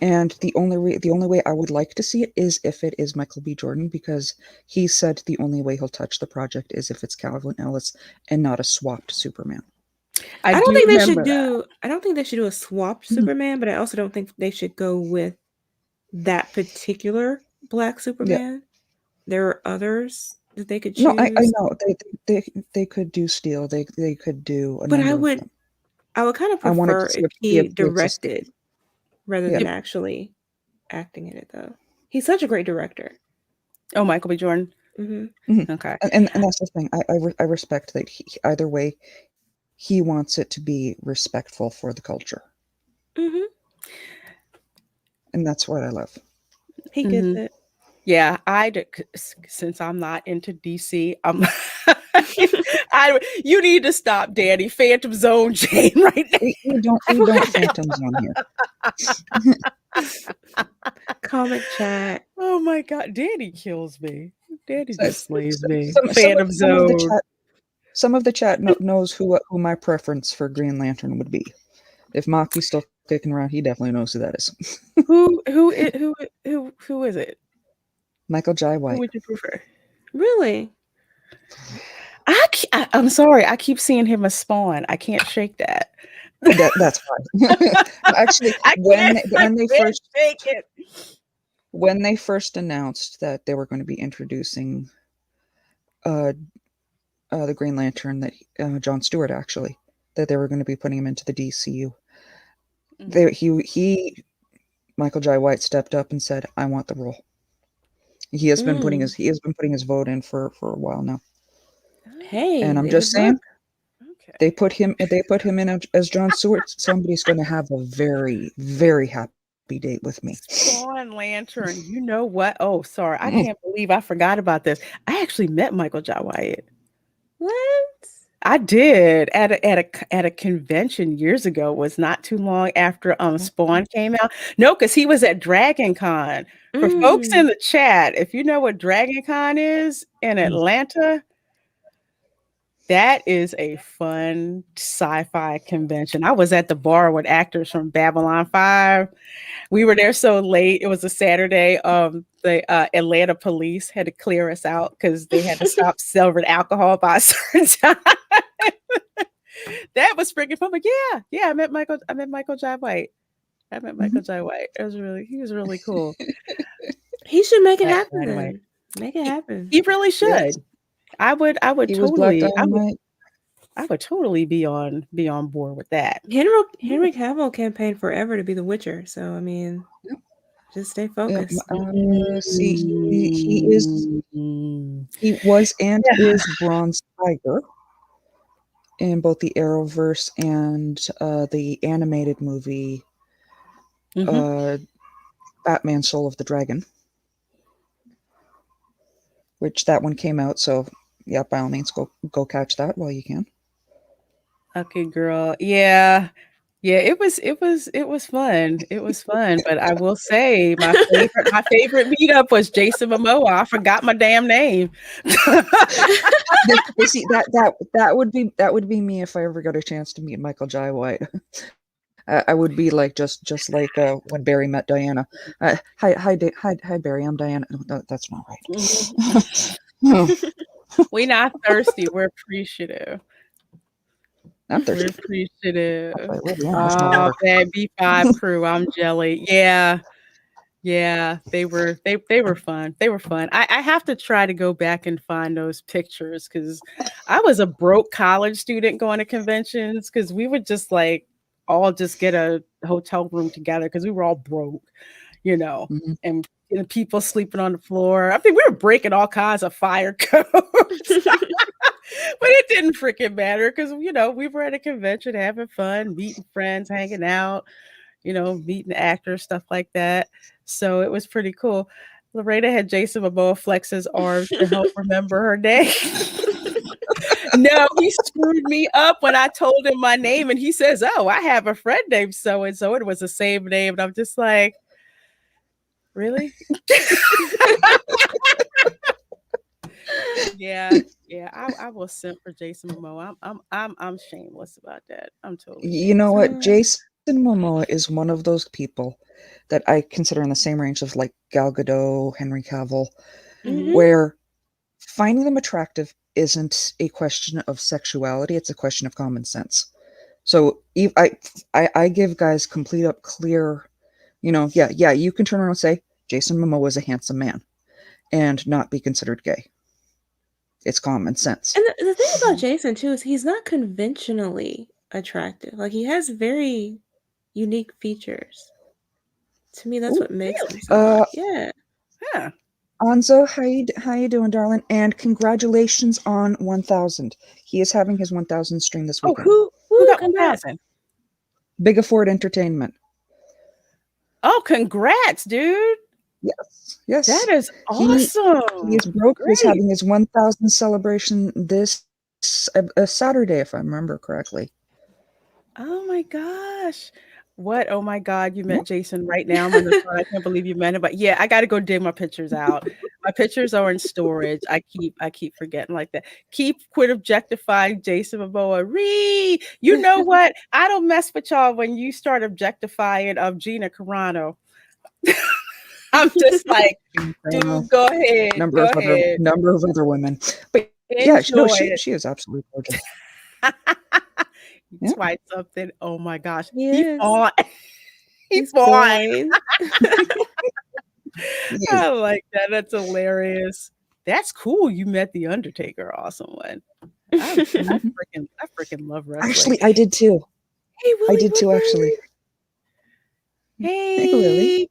and the only way I would like to see it is if it is Michael B. Jordan, because he said the only way he'll touch the project is if it's Calvin Ellis and not a swapped Superman. I don't think they should do. I don't think they should do a swapped Superman, but I also don't think they should go with that particular Black Superman. Yeah. There are others that they could choose. No, I know they could do Steel. They could do. But I would kind of prefer if he directed rather than actually acting in it, though. He's such a great director. Oh, Michael B. Jordan. Mm-hmm. Okay, and that's the thing. I respect that either way. He wants it to be respectful for the culture. Mm-hmm. And that's what I love. He gets it. Yeah, since I'm not into DC, you need to stop, Danny. Phantom Zone Jane right now. We don't Phantom Zone here. Comic chat. Oh my God, Danny kills me. Danny just slays me. Phantom Zone. Some of the chat knows who my preference for Green Lantern would be. If Maki's still kicking around, he definitely knows who that is. Who is it? Michael Jai White. Who would you prefer? Really? I'm sorry. I keep seeing him as Spawn. I can't shake that. That's fine. Actually, when they first announced that they were going to be introducing the Green Lantern, that John Stewart actually, that they were going to be putting him into the DCU. He Michael Jai White stepped up and said, "I want the role." He has been putting his vote in for a while now. Hey, and I'm just saying, they put him in as John Stewart. Somebody's going to have a very, very happy date with me. Spawn Lantern. You know what? Oh, sorry. I can't believe I forgot about this. I actually met Michael Jai White. What? I did at a convention years ago. It was not too long after Spawn came out. No, because he was at Dragon Con. For folks in the chat, if you know what Dragon Con is in Atlanta, that is a fun sci-fi convention. I was at the bar with actors from Babylon 5. We were there so late. It was a Saturday. The Atlanta police had to clear us out because they had to stop serving alcohol by a certain time. That was freaking fun. But yeah, I met Michael Jai White. He was really cool. He should make it happen. Right. Make it happen. He really should. Yes. I would totally be on board with that. Henry Cavill campaigned forever to be the Witcher. So I mean, just stay focused. He was and is Bronze Tiger in both the Arrowverse and the animated movie Batman Soul of the Dragon, which that one came out, so yeah, by all means go catch that while you can. Okay, girl. Yeah, it was fun. It was fun, but I will say my favorite meetup was Jason Momoa. I forgot my damn name. See, that would be me if I ever got a chance to meet Michael Jai White. I would be like just like when Barry met Diana. Hi, Barry. I'm Diana. No, that's not right. No, We're not thirsty. We're appreciative. I'm We're thirsty. appreciative. I really am. Where's my Oh, water? that B5 crew. I'm jelly. Yeah. Yeah, they were fun. They were fun. I have to try to go back and find those pictures because I was a broke college student going to conventions because we would just like all just get a hotel room together because we were all broke, you know, Mhm. and people sleeping on the floor. I think we were breaking all kinds of fire codes. But it didn't freaking matter because you know we were at a convention having fun, meeting friends, hanging out, you know, meeting actors, stuff like that. So it was pretty cool. Lorena had Jason Momoa flex his arms to help remember her name. No, he screwed me up when I told him my name, and he says, "Oh, I have a friend named so and so." It was the same name, and I'm just like, really? Yeah, yeah. I will simp for Jason Momoa. I'm shameless about that. I'm totally You know shameless. what? Jason Momoa is one of those people that I consider in the same range of like Gal Gadot, Henry Cavill, Mhm. where finding them attractive isn't a question of sexuality; it's a question of common sense. So I give guys complete up clear, yeah, you can turn around and say Jason Momoa is a handsome man and not be considered gay. It's common sense. And the thing about Jason too is he's not conventionally attractive. Like he has very unique features. To me, that's Ooh, what makes him Really? so hot. Yeah. Huh. Anzo, how you doing, darling? And congratulations on 1,000. He is having his 1,000 stream this Oh, weekend. who Woo, got congrats. 1,000? Big Afford Entertainment. Oh, congrats, dude. Yes. That is He awesome. is broke. He's Great. having his 1,000 celebration this Saturday, if I remember correctly. Oh my gosh. What? Oh my God, you Yeah. met Jason right now. I'm on the phone. I can't believe you met him. But yeah, I gotta go dig my pictures out. My pictures are in storage. I keep forgetting like that. Quit objectifying Jason Momoa. You know what? I don't mess with y'all when you start objectifying of Gina Carano. I'm just like, dude, go ahead. Number Go of other ahead. number of other women. But yeah, no, Enjoy she it. she is absolutely gorgeous. You Yeah. tried something. Oh my gosh. He He is. fought. He He's fought. fine. He is. I like that. That's hilarious. That's cool. You met the Undertaker. Awesome one. Mhm. I freaking love wrestling. Actually, I did too. Hey, I Willie did too, actually. Woodward. Hey, Lily. Hey,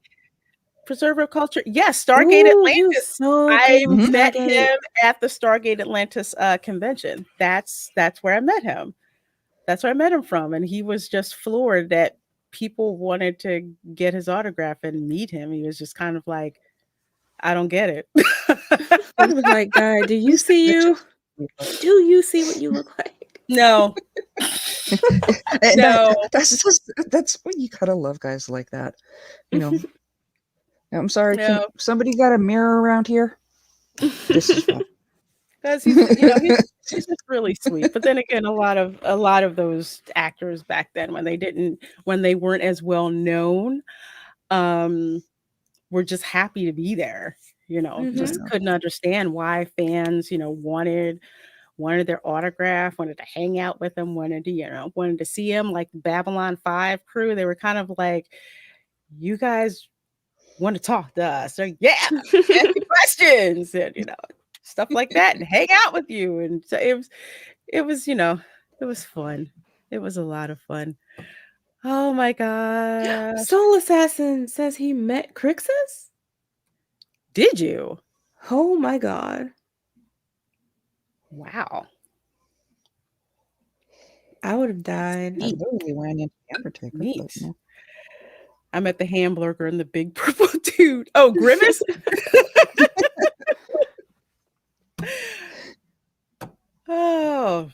Preservative Culture. Yes, Stargate Ooh, he was Atlantis. so I cool in met Stargate. him at the Stargate Atlantis convention. That's where I met him. That's where I met him from, and he was just floored that people wanted to get his autograph and meet him. He was just kind of like, I don't get it. He was like, "Guy, do you He's see such you? a Do you see what you look like?" No, and no. that's when you gotta love guys like that. You know, I'm sorry, can No, somebody got a mirror around here? This is fun. because he's just really sweet. But then again, a lot of those actors back then when they weren't as well known, um, were just happy to be there. Just Mhm. couldn't understand why fans, wanted their autograph, wanted to hang out with him, wanted to see him like the Babylon 5 crew. They were kind of like, you guys want to talk to us. So yeah, ask you questions and stuff like that and hang out with you. And so it was fun. It was a lot of fun. Oh my gosh. Soul Assassin says he met Crixus? Did you? Oh my god. Wow. I would have I died. Neat. literally ran into the Undertaker, but Neat. no. I met the hamburger and the big purple dude. Oh, Grimace? Oh,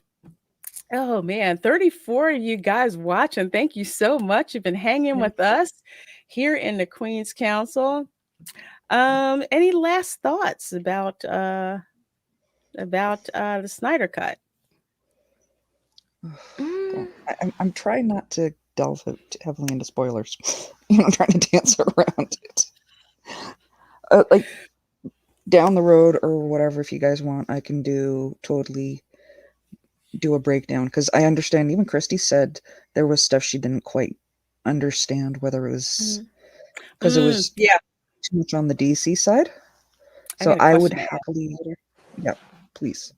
oh man, 34 of you guys watching. Thank you so much. You've been hanging with us here in the Queen's Council. Any last thoughts about the Snyder Cut? Mm. I'm trying not to delve heavily into spoilers. Trying to dance around it. Like down the road or whatever, if you guys want, I can do a breakdown because I understand. Even Christy said there was stuff she didn't quite understand, whether it was because it was Yeah, too much on the DC side. I So got a I would question to ask happily, you later. yeah, please,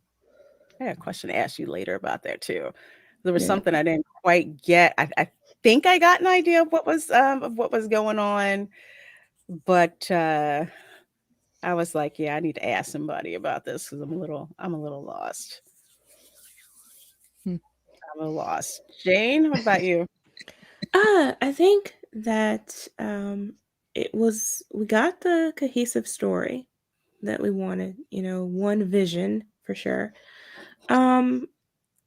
I got a question to ask you later about that too. There was yeah, something I didn't quite get. I think I got an idea of what was going on, but I was like, yeah, I need to ask somebody about this because I'm a little lost. hmm. I'm a little lost. Jane, what about you? I think that we got the cohesive story that we wanted, one vision for sure. Um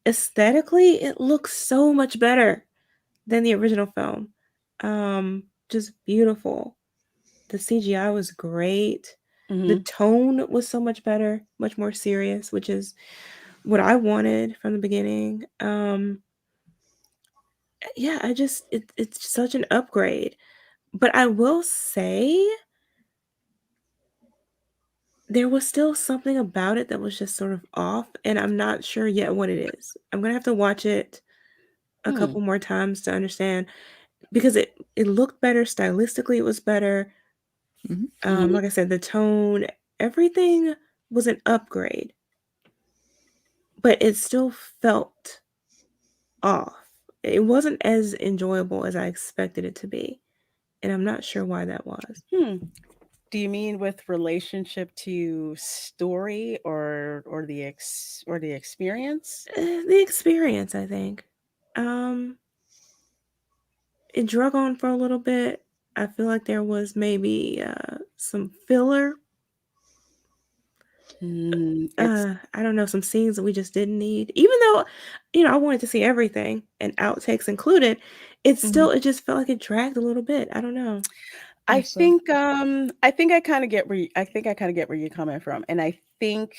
Aesthetically, it looks so much better than the original film. Just beautiful. The CGI was great. The Hmm. tone was so much better, much more serious, which is what I wanted from the beginning. Yeah, it's such an upgrade. But I will say there was still something about it that was just sort of off, and I'm not sure yet what it is. I'm gonna have to watch it a Hmm. couple more times to understand because it looked better stylistically. It was better. Hmm. Hmm. Like I said, the tone, everything was an upgrade, but it still felt off. It wasn't as enjoyable as I expected it to be, and I'm not sure why that was. Hmm. Do you mean with relationship to story or the experience? The experience, I think. Um, it drug on for a little bit. I feel like there was maybe some filler. It's I don't know, some scenes that we just didn't need. Even though, I wanted to see everything and outtakes included, Hmm. it just felt like it dragged a little bit. I don't know. I So think I kind of get I think I kind of get where you're coming from, and I think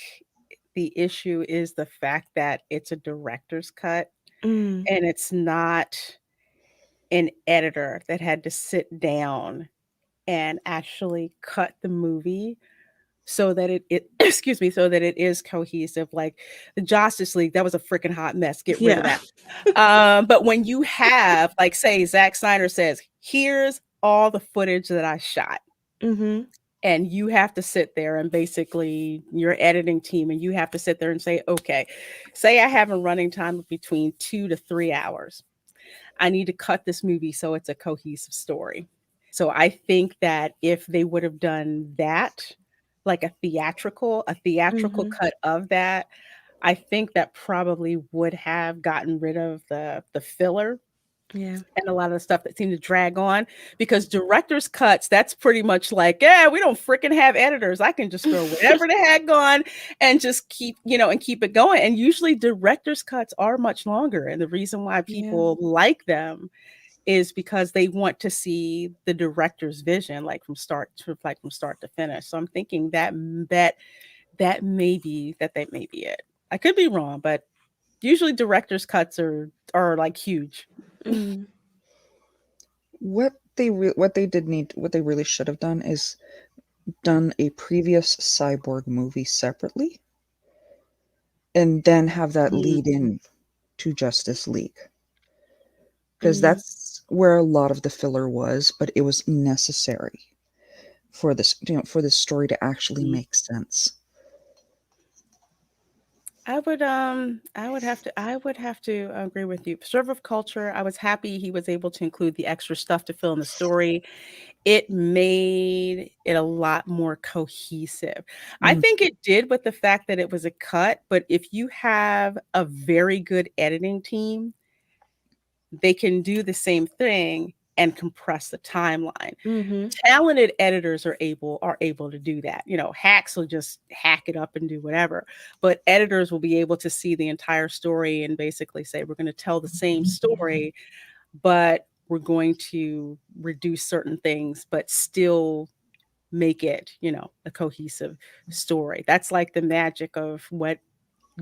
the issue is the fact that it's a director's cut Mm, and it's not an editor that had to sit down and actually cut the movie so that it excuse me, so that it is cohesive. Like the Justice League, that was a freaking hot mess. Get rid of yeah. that. But when you have, like, say, Zack Snyder says, "Here's all the footage that I shot," Mhm. and you have to sit there and basically your editing team, and you have to sit there and say, "Okay, say I have a running time of between 2 to 3 hours. I need to cut this movie so it's a cohesive story." So I think that if they would have done that, like a theatrical Mhm. cut of that, I think that probably would have gotten rid of the filler Yeah. and a lot of the stuff that seemed to drag on because director's cuts, that's pretty much like, yeah, we don't freaking have editors. I can just throw whatever the heck on and just and keep it going. And usually director's cuts are much longer. And the reason why Yeah. people like them is because they want to see the director's vision, from start to finish. So I'm thinking that may be it. I could be wrong, but usually director's cuts are like huge. Mm. what they really should have done is done a previous Cyborg movie separately, and then have that Mm, lead in to Justice League, because Mm. that's where a lot of the filler was, but it was necessary for this story to actually mm. make sense. I would have to agree with you. Preservative culture, I was happy he was able to include the extra stuff to fill in the story. It made it a lot more cohesive. I Mm, think it did with the fact that it was a cut, but if you have a very good editing team, they can do the same thing and compress the timeline. Mhm. Talented editors are able to do that. Hacks will just hack it up and do whatever. But editors will be able to see the entire story and basically say, we're going to tell the same story, but we're going to reduce certain things, but still make it, a cohesive story. That's like the magic of what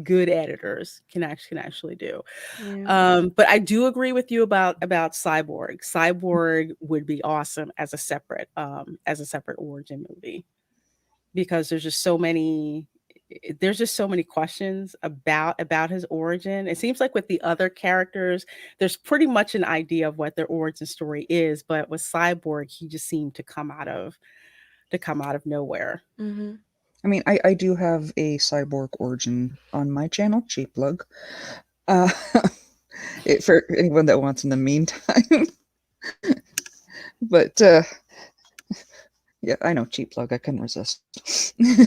good editors can actually do. Yeah. But I do agree with you about Cyborg. Cyborg would be awesome as a separate origin movie, because there's just so many questions about his origin. It seems like with the other characters, there's pretty much an idea of what their origin story is, but with Cyborg, he just seemed to come out of nowhere. Mm-hmm. I mean, I do have a cyborg origin on my channel, cheap plug. Uh, for anyone that wants in the meantime. But yeah, I know, cheap plug. I couldn't resist. Yeah,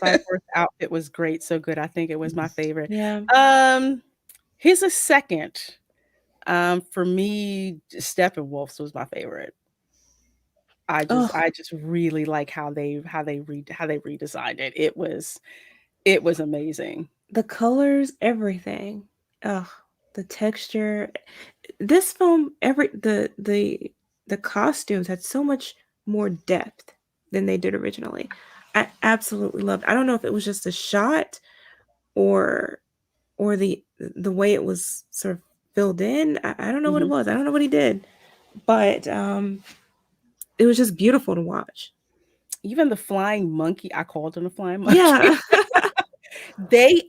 Cyborg's outfit was great, so good. I think it was my favorite. Yeah. Here's a second. For me, Steppenwolf's was my favorite. I just really like how they redesigned it. It was amazing. The colors, everything. Oh, the texture. This film, the costumes had so much more depth than they did originally. I absolutely loved. I don't know if it was just a shot or the way it was sort of filled in. I don't know what it was. I don't know what he did, but it was just beautiful to watch. Even the flying monkey, I called him a flying monkey. Yeah. They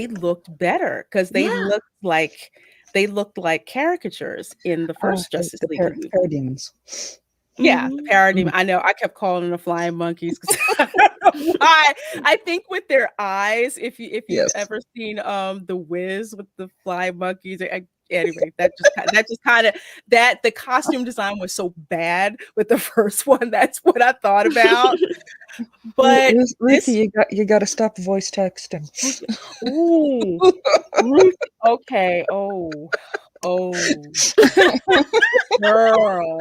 looked better because they looked like caricatures in the first Justice League movie. Parademons. Yeah, the parademon. I know. I kept calling them the flying monkeys because I don't know why. I think with their eyes, if you've Yes. ever seen the Wiz with the flying monkeys. Anyway, the costume design was so bad with the first one. That's what I thought about. But Ruthie, you got to stop voice texting. Ooh, Ruth. Okay. Oh, girl.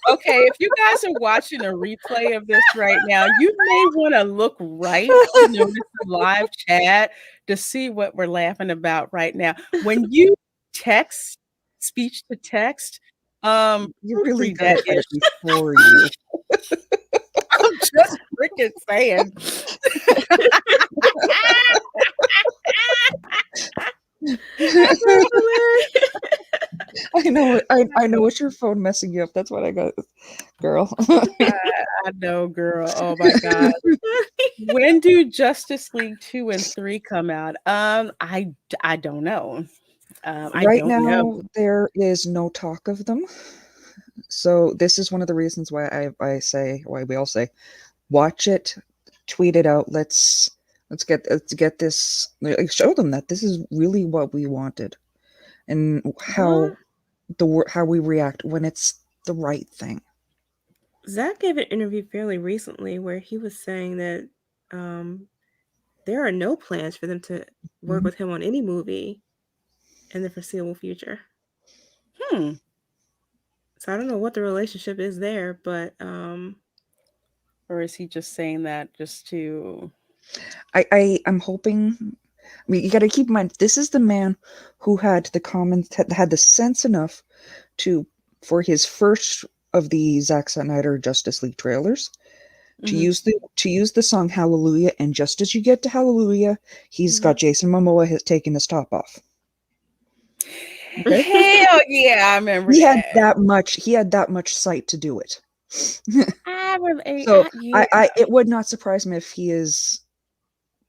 Okay, if you guys are watching a replay of this right now, you may want to look right to notice the live chat to see what we're laughing about right now. When you text speech to text, You really read got that it ish. before you. I'm just freaking saying. I know it's your phone messing you up. That's what I got, girl. I know, girl. Oh my god. When do Justice League 2 and 3 come out? I don't know. I Right don't know. now, there is no talk of them. So this is one of the reasons why why we all say, watch it, tweet it out. Let's get this. Show them that this is really what we wanted, and how we react when it's the right thing. Zack gave an interview fairly recently where he was saying that there are no plans for them to work with him on any movie in the foreseeable future. So I don't know what the relationship is there, but or is he just saying that just to? I'm hoping. I mean, you got to keep in mind, this is the man who had the sense enough for his first of the Zack Snyder Justice League trailers to use the song Hallelujah, and just as you get to Hallelujah, he's got Jason Momoa taking his top off. Okay? Hell yeah, I remember he that. Had that much sight to do it. So it would not surprise me if he is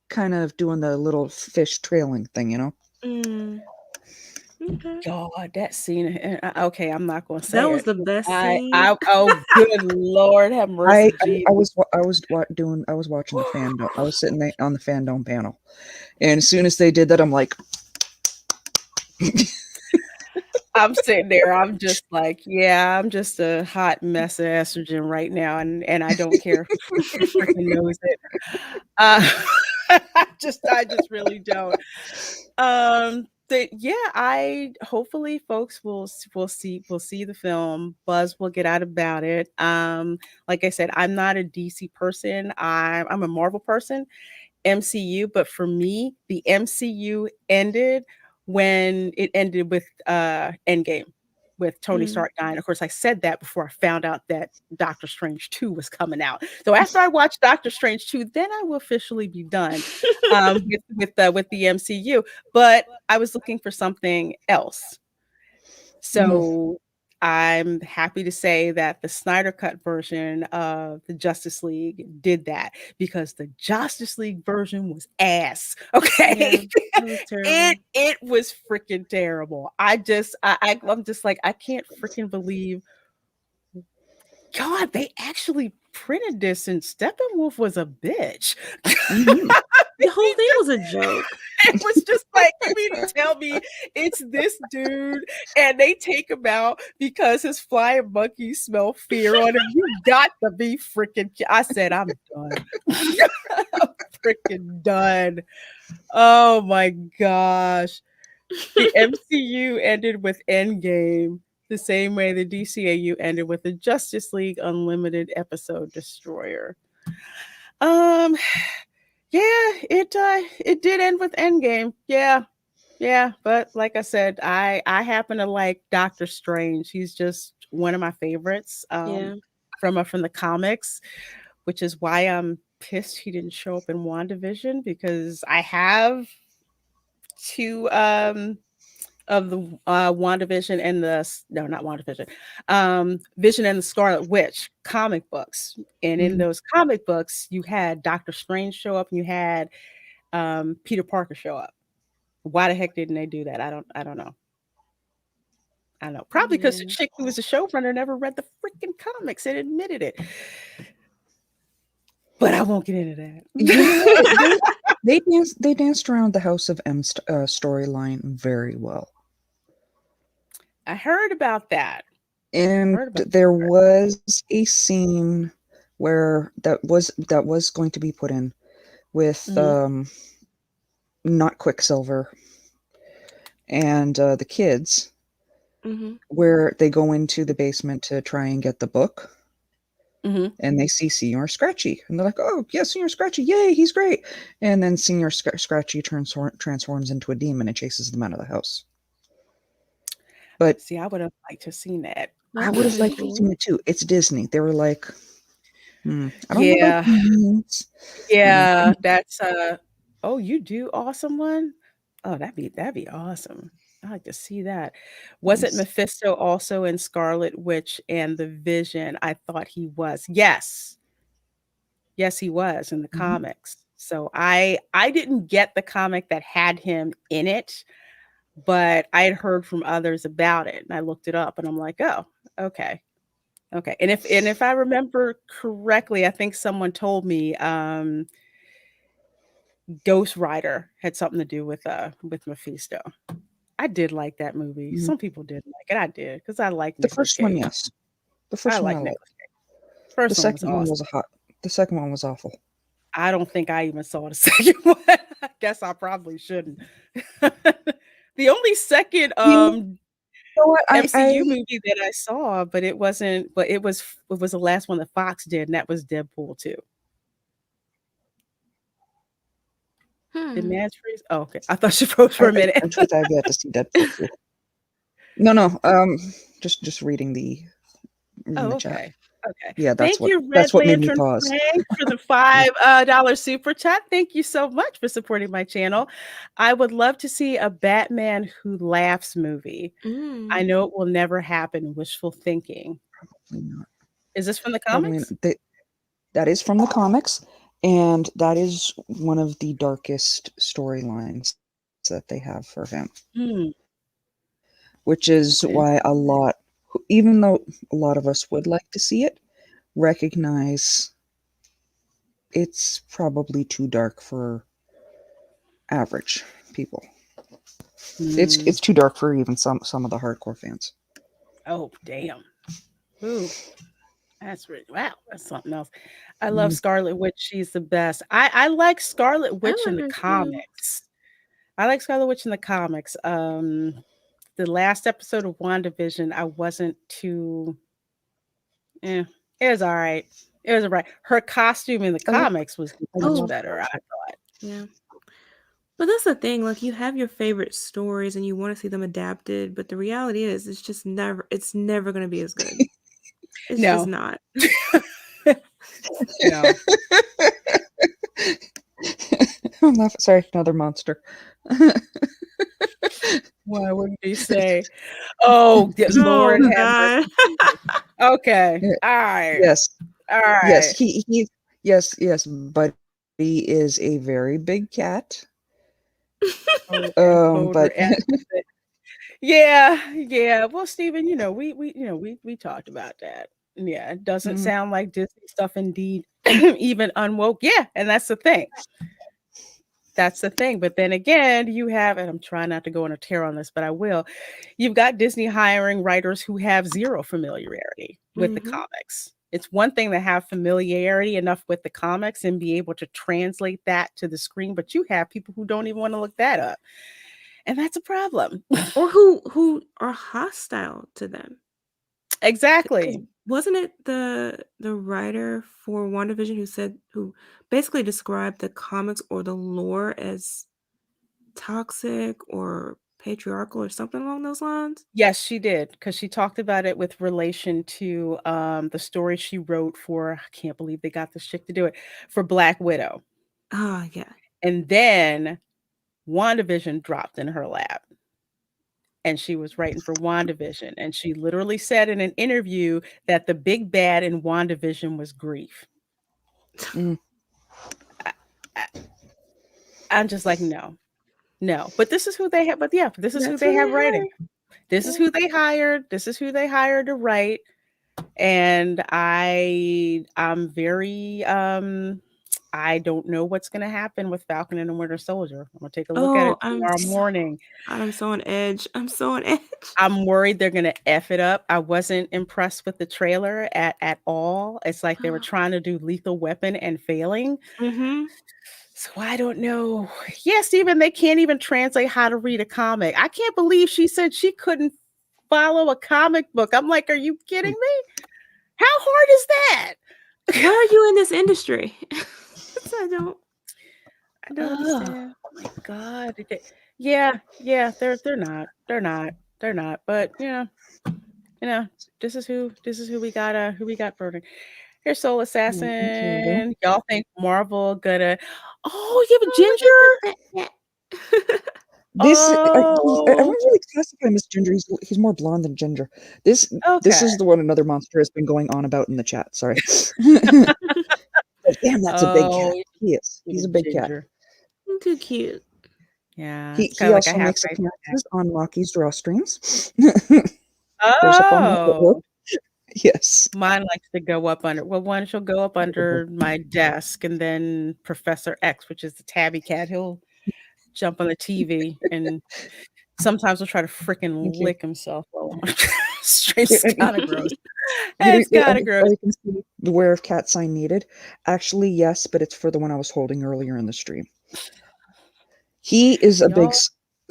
kind of doing the little fish trailing thing, you know. Okay. God, that scene. Okay, I'm not going to say that was it. the best scene. Oh, good Lord, have mercy. I was watching the fandom. I was sitting there on the fandom panel, and as soon as they did that, I'm like, I'm sitting there. I'm just like, yeah, I'm just a hot mess of estrogen right now, and I don't care who freaking knows it. I just really don't. I hopefully folks will see the film. Buzz will get out about it. Like I said, I'm not a DC person. I'm a Marvel person, MCU. But for me, the MCU ended when it ended with Endgame. with Tony Stark dying. Of course, I said that before I found out that Doctor Strange 2 was coming out. So after I watch Doctor Strange 2, then I will officially be done with the MCU. But I was looking for something else. So I'm happy to say that the Snyder Cut version of the Justice League did that, because the Justice League version was ass. Okay. Yeah, it was terrible. It was freaking terrible. I'm just like, I can't freaking believe, God, they actually printed this and Steppenwolf was a bitch. The whole thing was a joke. It was just like, you mean to tell me it's this dude and they take him out because his flying monkeys smell fear on him? You got to be freaking. I said, I'm done. I'm freaking done. Oh my gosh. The MCU ended with Endgame the same way the DCAU ended with the Justice League Unlimited episode Destroyer. Yeah, it did end with Endgame. Yeah, but like I said, I happen to like Doctor Strange. He's just one of my favorites from the comics, which is why I'm pissed he didn't show up in WandaVision, because I have two of the WandaVision and not WandaVision, Vision and the Scarlet Witch comic books. And in those comic books, you had Doctor Strange show up and you had Peter Parker show up. Why the heck didn't they do that? I don't know. I don't know. Probably because the chick who was the showrunner never read the freaking comics and admitted it. But I won't get into that. They danced around the House of M storyline very well. I heard about that. And there was a scene where that was going to be put in with not Quicksilver and the kids, where they go into the basement to try and get the book. And they see Senior Scratchy, and they're like, "Oh, yeah, Senior Scratchy, yay, he's great!" And then Senior Scratchy transforms into a demon and chases them out of the house. But see, I would have liked to have seen that. I would have liked to have seen it too. It's Disney. They were like, I don't know about demons. Yeah, that's oh, you do Awesome One? Oh, that'd be awesome. I'd like to see that. Wasn't Mephisto also in Scarlet Witch and the Vision? I thought he was. Yes, he was in the comics. So I didn't get the comic that had him in it, but I had heard from others about it, and I looked it up, and I'm like, oh, okay. And if I remember correctly, I think someone told me Ghost Rider had something to do with Mephisto. I did like that movie. Some people didn't like it. I did, because I like the first one. Yes, the first one I liked. First the second one was hot. The second one was awful. I don't think I even saw the second one. I guess I probably shouldn't. The only second MCU movie that I saw, but it was the last one that Fox did, and that was Deadpool 2. Did Madge freeze? Oh, okay. I thought she froze for a minute. In truth, I've yet to see Deadpool 2. No. Just reading the chat. Okay. Yeah, that's what made me pause. For the $5 super chat. Thank you so much for supporting my channel. I would love to see a Batman Who Laughs movie. I know it will never happen. Wishful thinking. Probably not. Is this from the comics? That is from the comics, and that is one of the darkest storylines that they have for him. Which is why even though a lot of us would like to see it, recognize it's probably too dark for average people. It's too dark for even some of the hardcore fans. Oh, damn. Ooh. That's something else. I love Scarlet Witch. She's the best. I like Scarlet Witch in the comics. I like Scarlet Witch in the comics. The last episode of WandaVision, I wasn't too. It was all right. Her costume in the comics was much better, I thought. Yeah. But that's the thing, like, you have your favorite stories and you wanna see them adapted, but the reality is it's never gonna be as good. It's just No. not. No. I'm laughing. Sorry, another monster. Why wouldn't you say? Oh, Oh, Lord have god. mercy. Okay. Yeah, All right. yes, All yes, right. yes, but he is a very big cat. Voter But advocate. Yeah. Well, Stephen, we talked about that. Yeah, it doesn't mm, sound like Disney stuff indeed, even unwoke. Yeah, and that's the thing. That's the thing. But then again, you have, and I'm trying not to go on a tear on this, but I will. You've got Disney hiring writers who have zero familiarity with the Mhm. comics. It's one thing to have familiarity enough with the comics and be able to translate that to the screen, but you have people who don't even want to look that up. And that's a problem. Or who are hostile to them. 'Cause Exactly. wasn't it the writer for WandaVision who basically described the comics or the lore as toxic or patriarchal or something along those lines? Yes, she did, because she talked about it with relation to the story she wrote for, I can't believe they got this chick to do it, for Black Widow. Ah, yeah. And then WandaVision dropped in her lap. And she was writing for WandaVision. And she literally said in an interview that the big bad in WandaVision was grief. mm, I, I, I'm just like, no, no. But this is who they have. But yeah, this is who That's they who have they writing. hired. This is Yeah. who they hired. This is who they hired to write. And I'm very I don't know what's gonna happen with Falcon and the Winter Soldier. I'm gonna take a look at Oh, it tomorrow morning. I'm so on edge. I'm so on edge. I'm worried they're gonna F it up. I wasn't impressed with the trailer at all. It's like they were trying to do Lethal Weapon and failing. Mhm. So I don't know. Yes, even they can't even translate how to read a comic. I can't believe she said she couldn't follow a comic book. I'm like, are you kidding mm. me? How hard is that? Why are you in this industry? I don't Oh understand. my God. Yeah, they're not. But you know, this is who we got burning. Here's Soul Mm, here we go. Assassin. Y'all think Marvel gonna oh, you have a Oh, ginger? look at that. This I Oh, wouldn't really classify him as ginger. He's more blonde than ginger. This okay. is the one another monster has been going on about in the chat. Sorry. Like, damn, that's a big Oh, cat. He is. you He's have a a big cat. ginger. Too cute. Yeah, He it's he kinda like a also half makes price snack. appearances on Rocky's Draw Streams. Shows up on that network. Oh. Yes. Mine likes to go up under well, one she'll go up under my desk, and then Professor X, which is the tabby cat, he'll jump on the TV, and sometimes he'll try to freaking Thank you. lick himself while I'm on stream. It's And kinda gross. you It's kinda gross. you can see beware of cat sign needed. Actually, yes, but it's for the one I was holding earlier in the stream. He is a big Y'all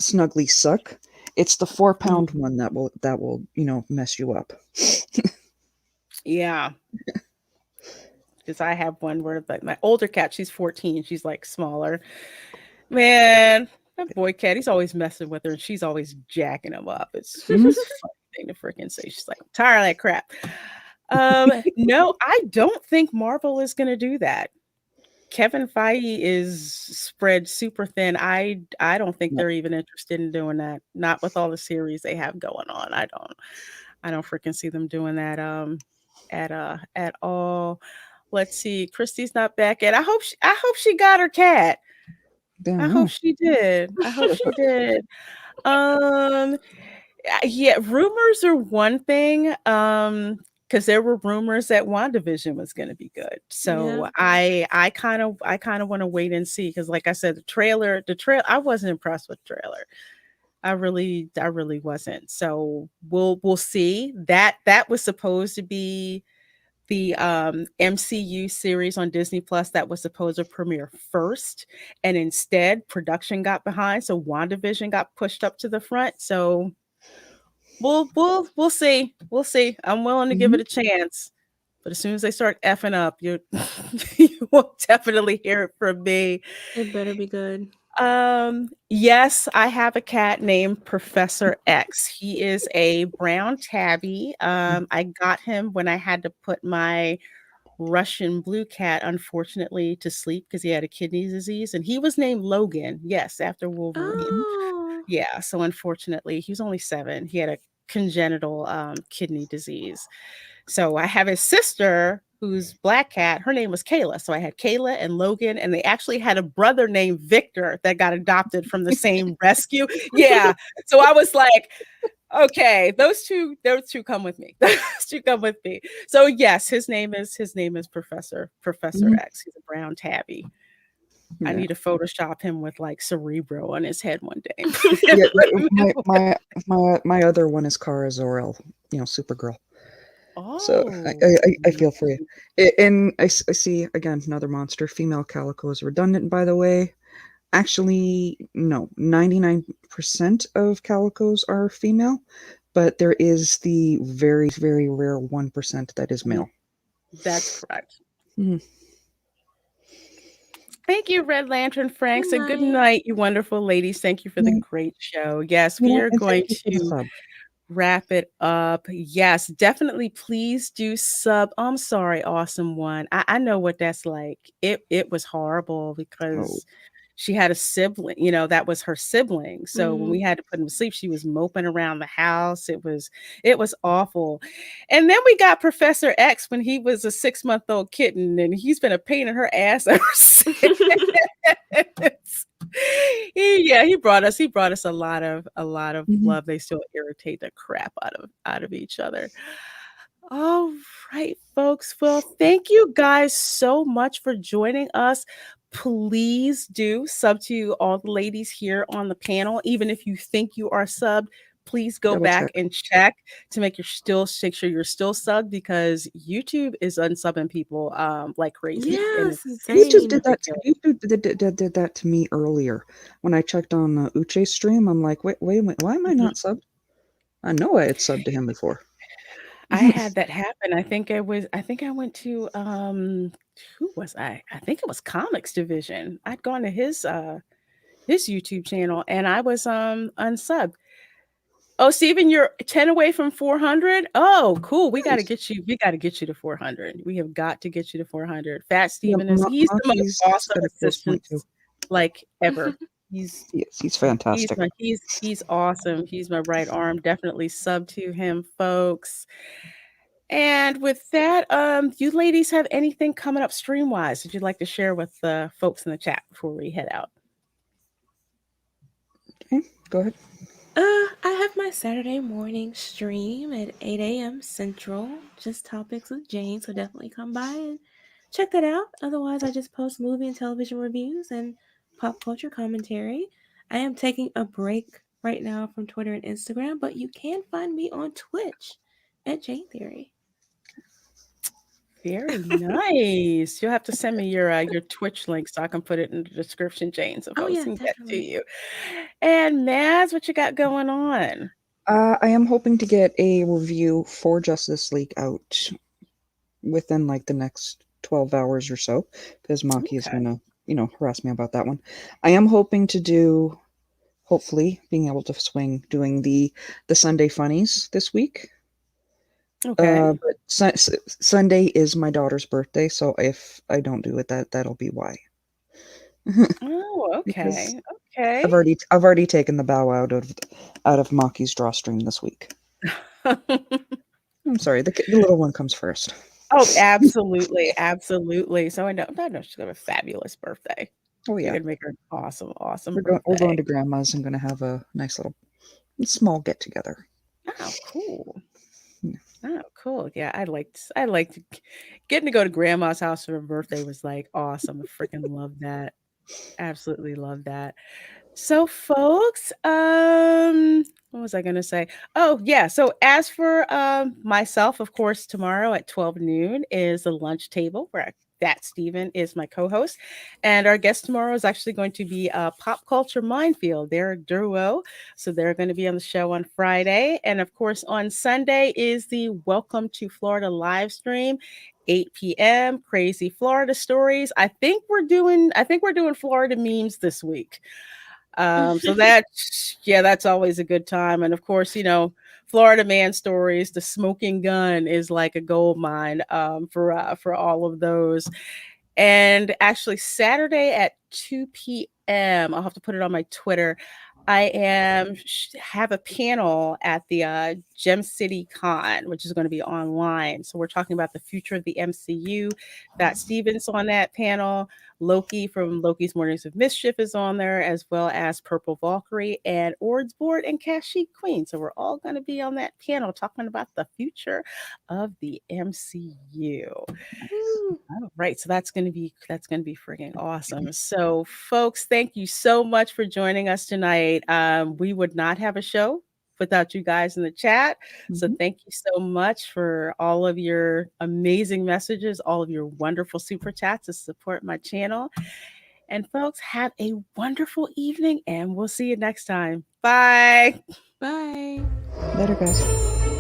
snuggly suck. It's the 4-pound mm, one that will mess you up. yeah, because I have one where, like, my older cat, she's 14, she's, like, smaller. Man, that boy cat, he's always messing with her, and she's always jacking him up. It's Mhm. just a funny thing to freaking say. She's like, "I'm tired of that crap." No, I don't think Marvel is gonna do that. Kevin Feige is spread super thin. I don't think No. they're even interested in doing that. Not with all the series they have going on. I don't freaking see them doing that at all. Let's see. Christy's not back yet. I hope she got her cat. Damn I hope no. she did. I hope she did. Um yeah, rumors are one thing, because there were rumors that WandaVision was gonna be good. Yeah. So I kinda wanna wait and see, because like I said, the trail I wasn't impressed with the trailer. I really wasn't. So we'll see. That was supposed to be the MCU series on Disney Plus that was supposed to premiere first, and instead production got behind, so WandaVision got pushed up to the front. So we'll see. We'll see. I'm willing to give Mhm. it a chance. But as soon as they start effing up, you you will definitely hear it from me. It better be good. Yes, I have a cat named Professor X. He is a brown tabby. I got him when I had to put my Russian blue cat, unfortunately, to sleep because he had a kidney disease, and he was named Logan. Yes, after Wolverine. Oh. Yeah, so unfortunately, he was only 7. He had a congenital kidney disease. So I have his sister who's black cat. Her name was Kayla. So I had Kayla and Logan, and they actually had a brother named Victor that got adopted from the same rescue. Yeah. So I was like, okay, those two come with me. Those two come with me. So yes, his name is Professor Mhm. X. He's a brown tabby. I Yeah. need to Photoshop him with like Cerebro on his head one day. Yeah, my other one is Kara Zor-El, Supergirl. So Oh, I feel for you. And I see again another monster. Female calico is redundant, by the way. Actually, no, 99% of calicos are female, but there is the very, very rare 1% that is mhm, male. that's correct. Mhm. Thank you, Red Lantern Good Franks, and good night. night, you wonderful ladies. Thank you for the Yeah, great show. Yes, we are and thank going you for the to sub. wrap it up. Yes, definitely. Please do sub. I'm sorry, awesome one. I know what that's like. It was horrible Oh. because she had a sibling, that was her sibling. So when we Mhm. had to put him to sleep, she was moping around the house. It was awful. And then we got Professor X when he was a 6-month-old kitten, and he's been a pain in her ass ever since. He brought us a lot of Mhm. love. They still irritate the crap out of each other. All right, folks. Well, thank you guys so much for joining us. Please do sub to all the ladies here on the panel. Even if you think you are subbed, please go Double back check. and check to make sure you're still subbed, because YouTube is unsubbing people like crazy, Yeah, and it's it's YouTube just insane. did that. ridiculous. YouTube did that to me earlier when I checked on Uche's stream. I'm like, wait a minute, why am I Mhm. not subbed? I know I had subbed to him before. I had that happen. I think I went to who was I? I think it was Comics Division. I'd gone to his YouTube channel and I was unsubbed. Oh, Steven, you're 10 away from 400. Oh, cool. Nice. We got to get you to 400. We have got to get you to 400. Fat Yeah, Steven he's the most Maki's awesome got a close point assistant too. like ever. He's Yes, he's he's fantastic. my he's awesome. He's my right arm. Definitely sub to him, folks. And with that, you ladies have anything coming up stream wise that you'd like to share with the folks in the chat before we head out? Okay, go ahead. I have my Saturday morning stream at 8 a.m. Central, just topics with Jane, so definitely come by and check that out. Otherwise, I just post movie and television reviews and pop culture commentary. I am taking a break right now from Twitter and Instagram, but you can find me on Twitch at Jane Theory. Very nice. You'll have to send me your Twitch link so I can put it in the description, Jane, so Oh, folks yeah, can get to definitely. you. And Maz, what you got going on? I am hoping to get a review for Justice League out within like the next 12 hours or so, because Maki is Okay. gonna, harass me about that one. I am hoping to do, hopefully, being able to swing doing the Sunday funnies this week. Okay. But Sunday is my daughter's birthday, so if I don't do it, that'll be why. Oh, Because okay. Okay. I've already taken the bow out of Maki's drawstring this week. I'm sorry, the little one comes first. Oh, absolutely. Absolutely. So I know she's gonna have a fabulous birthday. Oh You're yeah, gonna make her an awesome, awesome we're going birthday. to grandma's. I'm gonna have a nice little small get together. Oh, cool. Yeah. Oh, cool. Yeah, I liked getting to go to grandma's house for her birthday was like awesome. I freaking love that. Absolutely love that. So, folks, what was I gonna say? Oh, yeah. So, as for myself, of course, tomorrow at 12 noon is the lunch table where that Stephen is my co-host, and our guest tomorrow is actually going to be Pop Culture Minefield. They're a duo, so they're going to be on the show on Friday, and of course on Sunday is the Welcome to Florida live stream. 8 p.m. Crazy Florida Stories. I think we're doing Florida memes this week. So that's always a good time. And of course, Florida man stories, the smoking gun is like a gold mine for all of those. And actually, Saturday at 2 p.m., I'll have to put it on my Twitter. I have a panel at the Gem City Con, which is going to be online. So we're talking about the future of the MCU. Got Stevens on that panel. Loki from Loki's Mornings of Mischief is on there, as well as Purple Valkyrie and Ord's Board and Kashyyyk Queen. So we're all going to be on that panel talking about the future of the MCU. All right, so that's going to be freaking awesome. So, folks, thank you so much for joining us tonight. We would not have a show without you guys in the chat. So, thank you so much for all of your amazing messages, all of your wonderful super chats to support my channel. And folks, have a wonderful evening, and we'll see you next time. Bye. Bye. Later, guys.